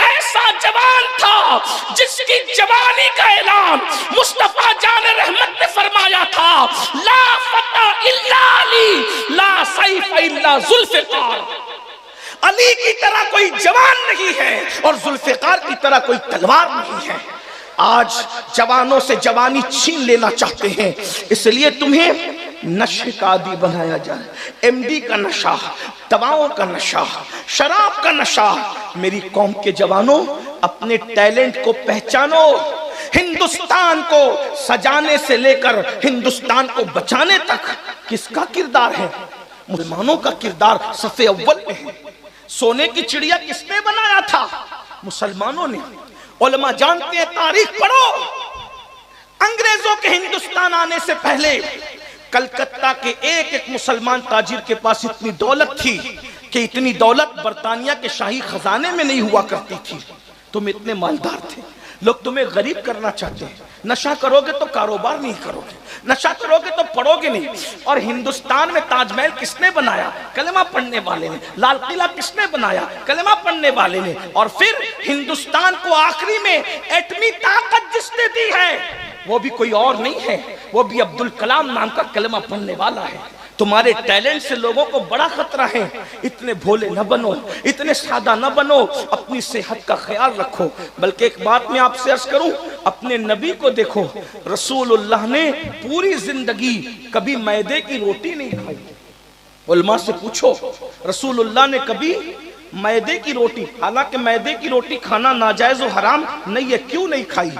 [SPEAKER 1] ऐसा जवान था जिसकी जवानी का ऐलान मुस्तफा जान रहमत ने फरमाया था, ला फतह इल्ला अली, ला सैफ इल्ला जुल्फिकार। अली की तरह कोई जवान नहीं है और जुल्फिकार की तरह कोई तलवार नहीं है। आज जवानों से जवानी छीन लेना चाहते हैं, इसलिए तुम्हें नशे का आदी बनाया जाए। एमडी का नशा, दवाओं का नशा, शराब का नशा। मेरी कौम के जवानों, अपने टैलेंट को पहचानो। हिंदुस्तान को सजाने से लेकर हिंदुस्तान को बचाने तक किसका किरदार है? मुसलमानों का किरदार सफ़े अव्वल में है। सोने की चिड़िया किसने बनाया था? मुसलमानों ने। उलमा जानते हैं, तारीख पढ़ो। अंग्रेजों के हिंदुस्तान आने से पहले कलकत्ता के एक एक मुसलमान ताजिर के पास इतनी दौलत थी कि इतनी दौलत बरतानिया के शाही खजाने में नहीं हुआ करती थी। तुम इतने मालदार थे, लोग तुम्हें गरीब करना चाहते हैं। नशा करोगे तो कारोबार नहीं करोगे, नशा करोगे तो पढ़ोगे नहीं। और हिंदुस्तान में ताजमहल किसने बनाया? कलमा पढ़ने वाले ने। लाल किला किसने बनाया? कलमा पढ़ने वाले ने। और फिर हिंदुस्तान को आखिरी में एटमी ताकत जिसने दी है वो भी कोई और नहीं है, वो भी अब्दुल कलाम नाम का कलमा पढ़ने वाला है। तुम्हारे टैलेंट से लोगों को बड़ा खतरा है। इतने भोले न बनो, इतने सादा न बनो, अपनी सेहत का ख्याल रखो। बल्कि एक बात मैं आपसे अर्ज करूं, अपने नबी को देखो, रसूलुल्लाह ने पूरी जिंदगी कभी मैदे की रोटी नहीं खाई। उलमा से पूछो, रसूलुल्लाह ने कभी मैदे की रोटी, हालांकि मैदे की रोटी खाना नाजायज और हराम नहीं है, क्यों नहीं खाई?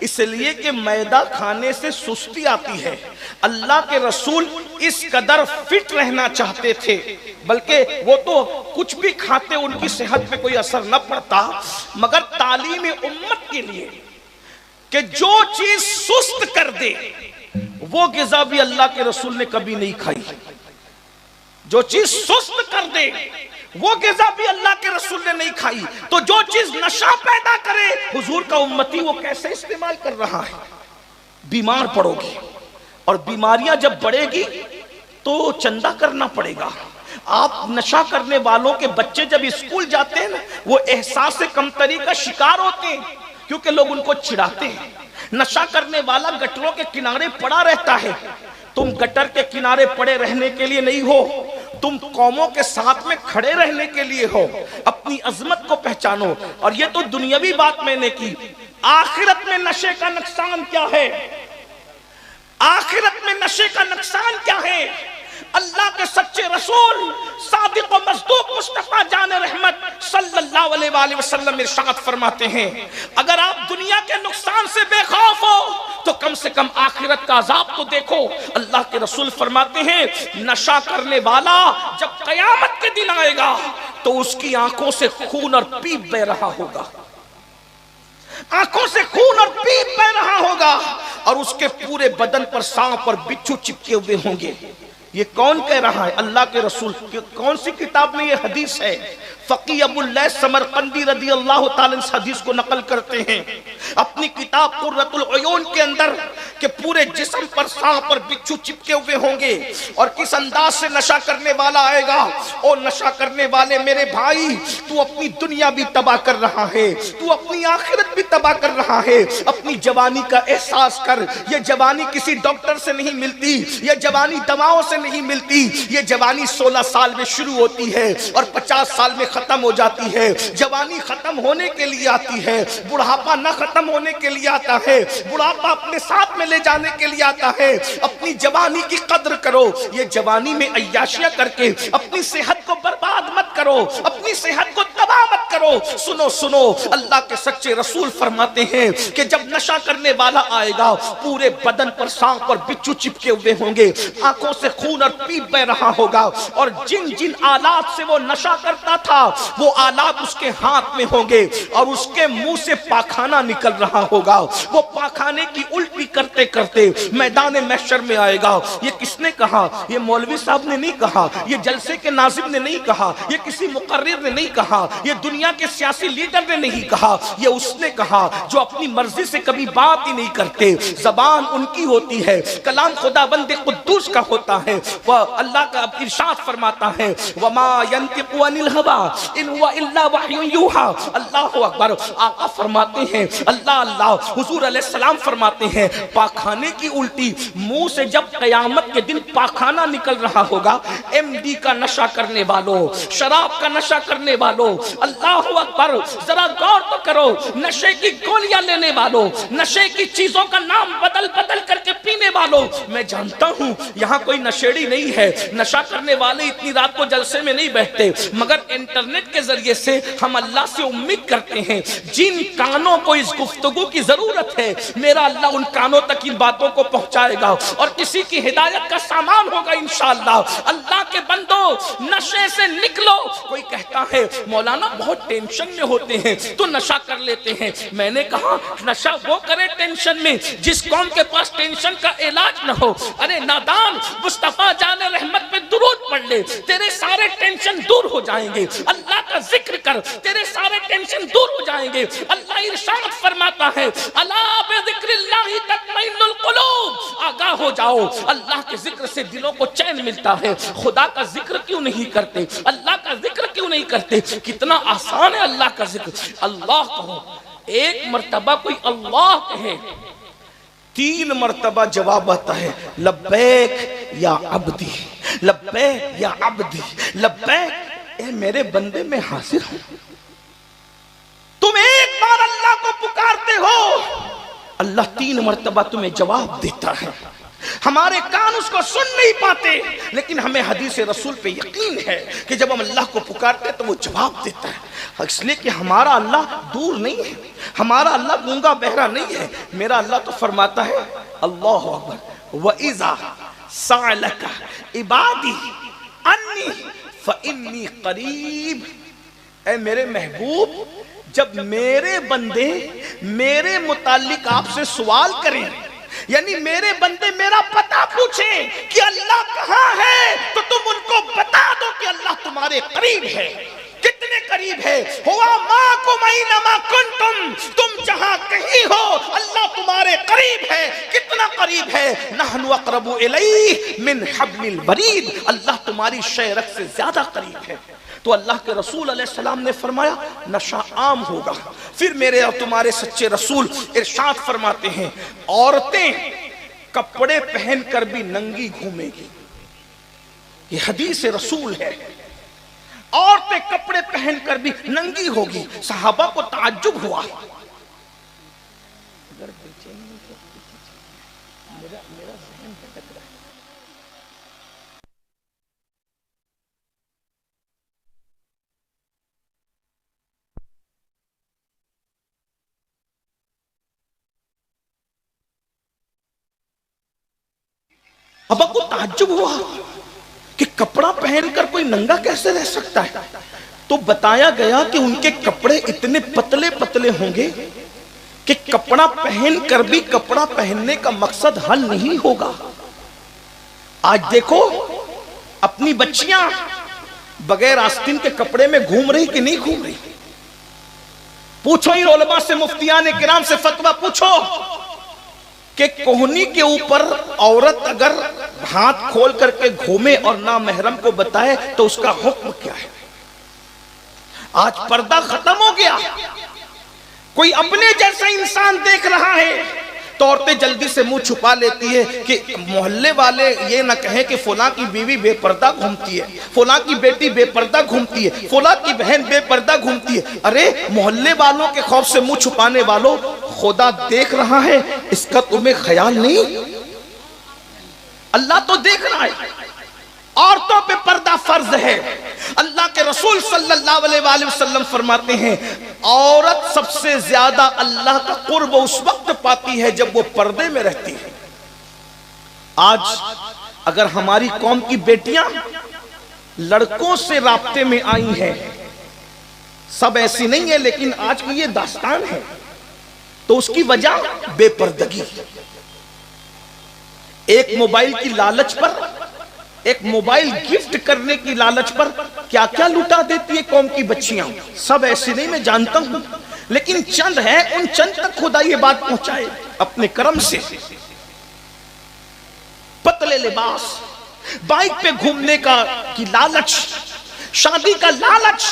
[SPEAKER 1] इसलिए कि मैदा खाने से सुस्ती आती है। अल्लाह के रसूल इस कदर फिट रहना चाहते थे, बल्कि वो तो कुछ भी खाते उनकी सेहत पे कोई असर न पड़ता, मगर तालीम उम्मत के लिए कि जो चीज सुस्त कर दे वो ग़िज़ा भी अल्लाह के रसूल ने कभी नहीं खाई। जो चीज सुस्त कर दे वो ग़िज़ा भी अल्लाह के रसूल ने नहीं खाई। तो जो चीज नशा पैदा करे, हुजूर का उम्मती वो कैसे इस्तेमाल कर रहा है? बीमार पड़ोगे, और बीमारियां जब बढ़ेगी तो चंदा करना पड़ेगा। आप नशा करने वालों के बच्चे जब स्कूल जाते हैं ना, वो एहसास कमतरी का शिकार होते हैं, क्योंकि लोग उनको चिढ़ाते हैं। नशा करने वाला गटरों के किनारे पड़ा रहता है। तुम गटर के किनारे पड़े रहने के लिए नहीं हो, तुम कौमों के साथ में खड़े रहने के लिए हो। अपनी अजमत को पहचानो। और ये तो दुनियावी बात मैंने की, आखिरत में नशे का नुकसान क्या है? आखिरत में नशे का नुकसान क्या है? अल्लाह के सच्चे रसूल सादिक व मस्दूक मुस्तफा जान रहमत सल्लल्लाहु अलैहि वसल्लम इरशाद फरमाते हैं, अगर आप दुनिया के नुकसान से बेखौफ हो तो कम से कम आखिरत का अजाब तो देखो। अल्लाह के रसूल फरमाते हैं, नशा करने वाला जब कयामत के दिन आएगा तो उसकी आंखों से खून और पीप बह रहा होगा, आंखों से खून और पीप बह रहा होगा, और उसके पूरे बदन पर सांप और बिच्छू चिपके हुए होंगे। ये कौन कह रहा है? अल्लाह के रसूल। कौन सी किताब में ये हदीस है? फकी अबुल लैस समरकंदी रदी अल्लाह ताला इस हदीस को नकल करते हैं अपनी किताब कुर्रतुल उयून के अंदर, कि पूरे जिस्म पर सांप और बिच्छू चिपके हुए होंगे, और किस अंदाज से नशा करने वाला आएगा। और नशा करने वाले मेरे भाई, तू अपनी दुनिया भी तबाह कर रहा है, तू अपनी आखिरत भी तबाह कर रहा है। अपनी जवानी का एहसास कर। ये जवानी किसी डॉक्टर से नहीं मिलती, ये जवानी दवाओं से नहीं मिलती। ये जवानी 16 साल में शुरू होती है और 50 साल में खत्म हो जाती है। जवानी खत्म होने के लिए आती है, बुढ़ापा न खत्म होने के लिए आता है, बुढ़ापा अपने साथ में ले जाने के लिए आता है। अपनी जवानी की कद्र करो। ये जवानी में अय्याशियां करके अपनी सेहत को बर्बाद मत करो, अपनी सेहत को तबाह मत करो। सुनो सुनो, अल्लाह के सच्चे रसूल फरमाते हैं कि जब नशा करने वाला आएगा, पूरे बदन पर सांप और बिच्छू चिपके हुए होंगे, आंखों से खून और पीप बह रहा होगा, और जिन जिन आलात से वो नशा करता था वो आलात उसके हाथ में होंगे, और उसके मुंह से पाखाना निकल रहा होगा। वो पाखाने की उल्टी करते करते मैदान महशर में आएगा। ये किसने कहा? ये मौलवी साहब ने नहीं कहा, ये जलसे के नाजिम ने नहीं कहा, ये किसी मुकर्रिर ने नहीं कहा, ये दुनिया के सियासी लीडर ने नहीं कहा, ये उसने कहा जो अपनी मर्जी से कभी बात ही नहीं करते। जबान उनकी होती है, कलाम खुदाबंद कुद्दूस का होता है। वह अल्लाह का इरशाद फरमाता है, वमा यंतिकु अनिल हवा इन हुवा इल्ला वह्युन यूहा। अल्लाहु अकबर। आका फरमाते हैं, अल्लाह अल्लाह, हुजूर अलैहिस्सलाम फरमाते हैं, पाखाने की उल्टी मुंह से जब कयामत के दिन पाखाना निकल रहा होगा, एमडी का नशा करने वालों, शराब का नशा करने वालों, अल्लाहु अकबर, जरा गौर तो करो। नशे की गोलियां लेने वालों, नशे की चीजों का नाम बदल बदल करके पीने वालों, मैं जानता हूं यहां कोई नशेड़ी नहीं है, नशा करने वाले इतनी रात को जलसे में नहीं बैठते, मगर इंटरनेट के जरिए से हम अल्लाह से उम्मीद करते हैं, जिन कानों को इस गुफ्तगू की जरूरत है, मेरा अल्लाह उन कानों तक इन बातों को पहुंचाएगा, और किसी की हिदायत का सामान होगा इंशाअल्लाह। अल्लाह के बंदो, नशे से निकलो। कोई कहता है मौलाना बहुत टेंशन में होते हैं तो नशा कर लेते हैं। मैंने कहा नशा वो करे टेंशन में जिस कौम के पास टेंशन का इलाज न हो। अरे नादान, मुस्तफा जाने रहमत पे दुरूद पढ़ ले, तेरे सारे टेंशन दूर हो जाएंगे। अल्लाह का जिक्र कर, तेरे सारे टेंशन दूर हो जाएंगे। अल्लाह इरशाद फरमाता है, अला बिज़िक्रिल्लाहि तत्मइन्नुल कुलूब। आगाह हो जाओ, अल्लाह के जिक्र से दिलों को चैन मिलता है। खुदा का जिक्र क्यों नहीं करते? अल्लाह का जिक्र क्यों नहीं करते? कितना आसान है अल्लाह का जिक्र। अल्लाह कहो, एक मर्तबा कोई अल्लाह कहे, 3 मर्तबा जवाब आता है, लब्बैक या अब्दी, लब्बैक या अब्दी, लब्बैक ए मेरे बंदे में हाजिर हूं। तुम एक बार अल्लाह को पुकारते हो, अल्लाह 3 मर्तबा तुम्हें जवाब देता है। हमारे कान उसको सुन नहीं पाते, लेकिन हमें हदीस रसूल पे यकीन है कि जब हम अल्लाह को पुकारते हैं तो वो जवाब देता है। इसलिए कि हमारा अल्लाह दूर नहीं है, हमारा अल्लाह गूंगा बहरा नहीं है। मेरा अल्लाह तो फरमाता है, अल्लाहु अकबर, व इज़ा सअलका इबादी अन्नी फइन्नी करीब। ऐ मेरे महबूब, जब मेरे बंदे मेरे मुतालिक आपसे सवाल करें, यानी मेरे बंदे मेरा पता पूछें कि अल्लाह कहां है, तो तुम उनको बता दो कि अल्लाह तुम्हारे करीब है। कितने करीब है? हुआ माकुम ऐनमा कुंतुम, तुम जहां कहीं हो अल्लाह तुम्हारे करीब है। कितना करीब है? नहनु अक़रबु इलैहि मिन हब्लिल वरीद, अल्लाह तुम्हारी शहरत से ज्यादा करीब है। तो अल्लाह के रसूल अलैहिस्सलाम ने फरमाया, नशा आम होगा। फिर मेरे और तुम्हारे सच्चे रसूल इरशाद फरमाते हैं, औरतें कपड़े पहनकर भी नंगी घूमेगी। ये हदीस रसूल है, औरतें कपड़े पहनकर भी नंगी होगी। सहाबा को ताज्जुब हुआ। अब आपको ताज्जुब हुआ कि कपड़ा पहनकर कोई नंगा कैसे रह सकता है। तो बताया गया कि उनके कपड़े इतने पतले पतले होंगे कि कपड़ा पहनकर भी कपड़ा पहनने का मकसद हल नहीं होगा। आज देखो अपनी बच्चियां बगैर आस्तीन के कपड़े में घूम रही कि नहीं घूम रही। पूछो इन उलमा से, मुफ्तियान किराम से फतवा पूछो कि कोहनी के ऊपर औरत अगर हाथ खोल करके घूमे और ना महरम को बताए तो उसका हुक्म क्या है। आज पर्दा खत्म हो गया, कोई अपने जैसा इंसान देख रहा है तो औरतें जल्दी से मुंह छुपा लेती है कि मोहल्ले वाले ये ना कहें कि फुला की बीवी बेपर्दा घूमती है, फुला की बेटी बेपर्दा घूमती है, फुला की बहन बेपर्दा घूमती है। अरे मोहल्ले वालों के खौफ से मुंह छुपाने वालों, खुदा देख रहा है, इसका तुम्हें ख्याल नहीं? अल्लाह तो देख रहा है। औरतों पे पर्दा फर्ज है। अल्लाह के रसूल सल्लल्लाहु अलैहि वसल्लम फरमाते हैं, औरत सबसे ज्यादा अल्लाह का कुर्ब उस वक्त पाती है जब वो पर्दे में रहती है। आज अगर हमारी कौम की बेटियां लड़कों से राब्ते में आई हैं, सब ऐसी नहीं है लेकिन आज की ये दास्तान है, तो उसकी वजह बेपर्दगी। एक मोबाइल की लालच पर, एक मोबाइल गिफ्ट करने की लालच पर क्या क्या लुटा देती है कौम की बच्चियां। सब ऐसे नहीं, मैं जानता हूं, लेकिन चंद है, उन चंद तक खुदा ये बात पहुंचाए अपने कर्म से। पतले लिबास, बाइक पे घूमने का की लालच, शादी का लालच,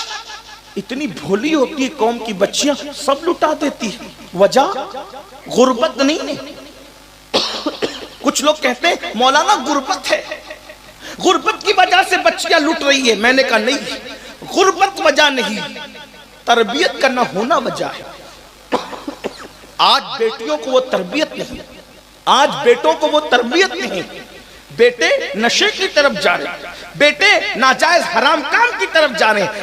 [SPEAKER 1] इतनी भोली होती है कौम की बच्चियां, सब लुटा देती है। वजह गुर्बत नहीं है। कुछ लोग कहते हैं मौलाना गुर्बत है, गुर्बत की वजह से बच्चियां लुट रही है। मैंने कहा नहीं, गुर्बत वजह नहीं, तरबियत करना होना वजह है। आज बेटियों को वो तरबियत नहीं, आज बेटों को वो तरबियत नहीं। बेटे नशे की तरफ जा रहे, बेटे नाजायज हराम काम की तरफ जा रहे हैं।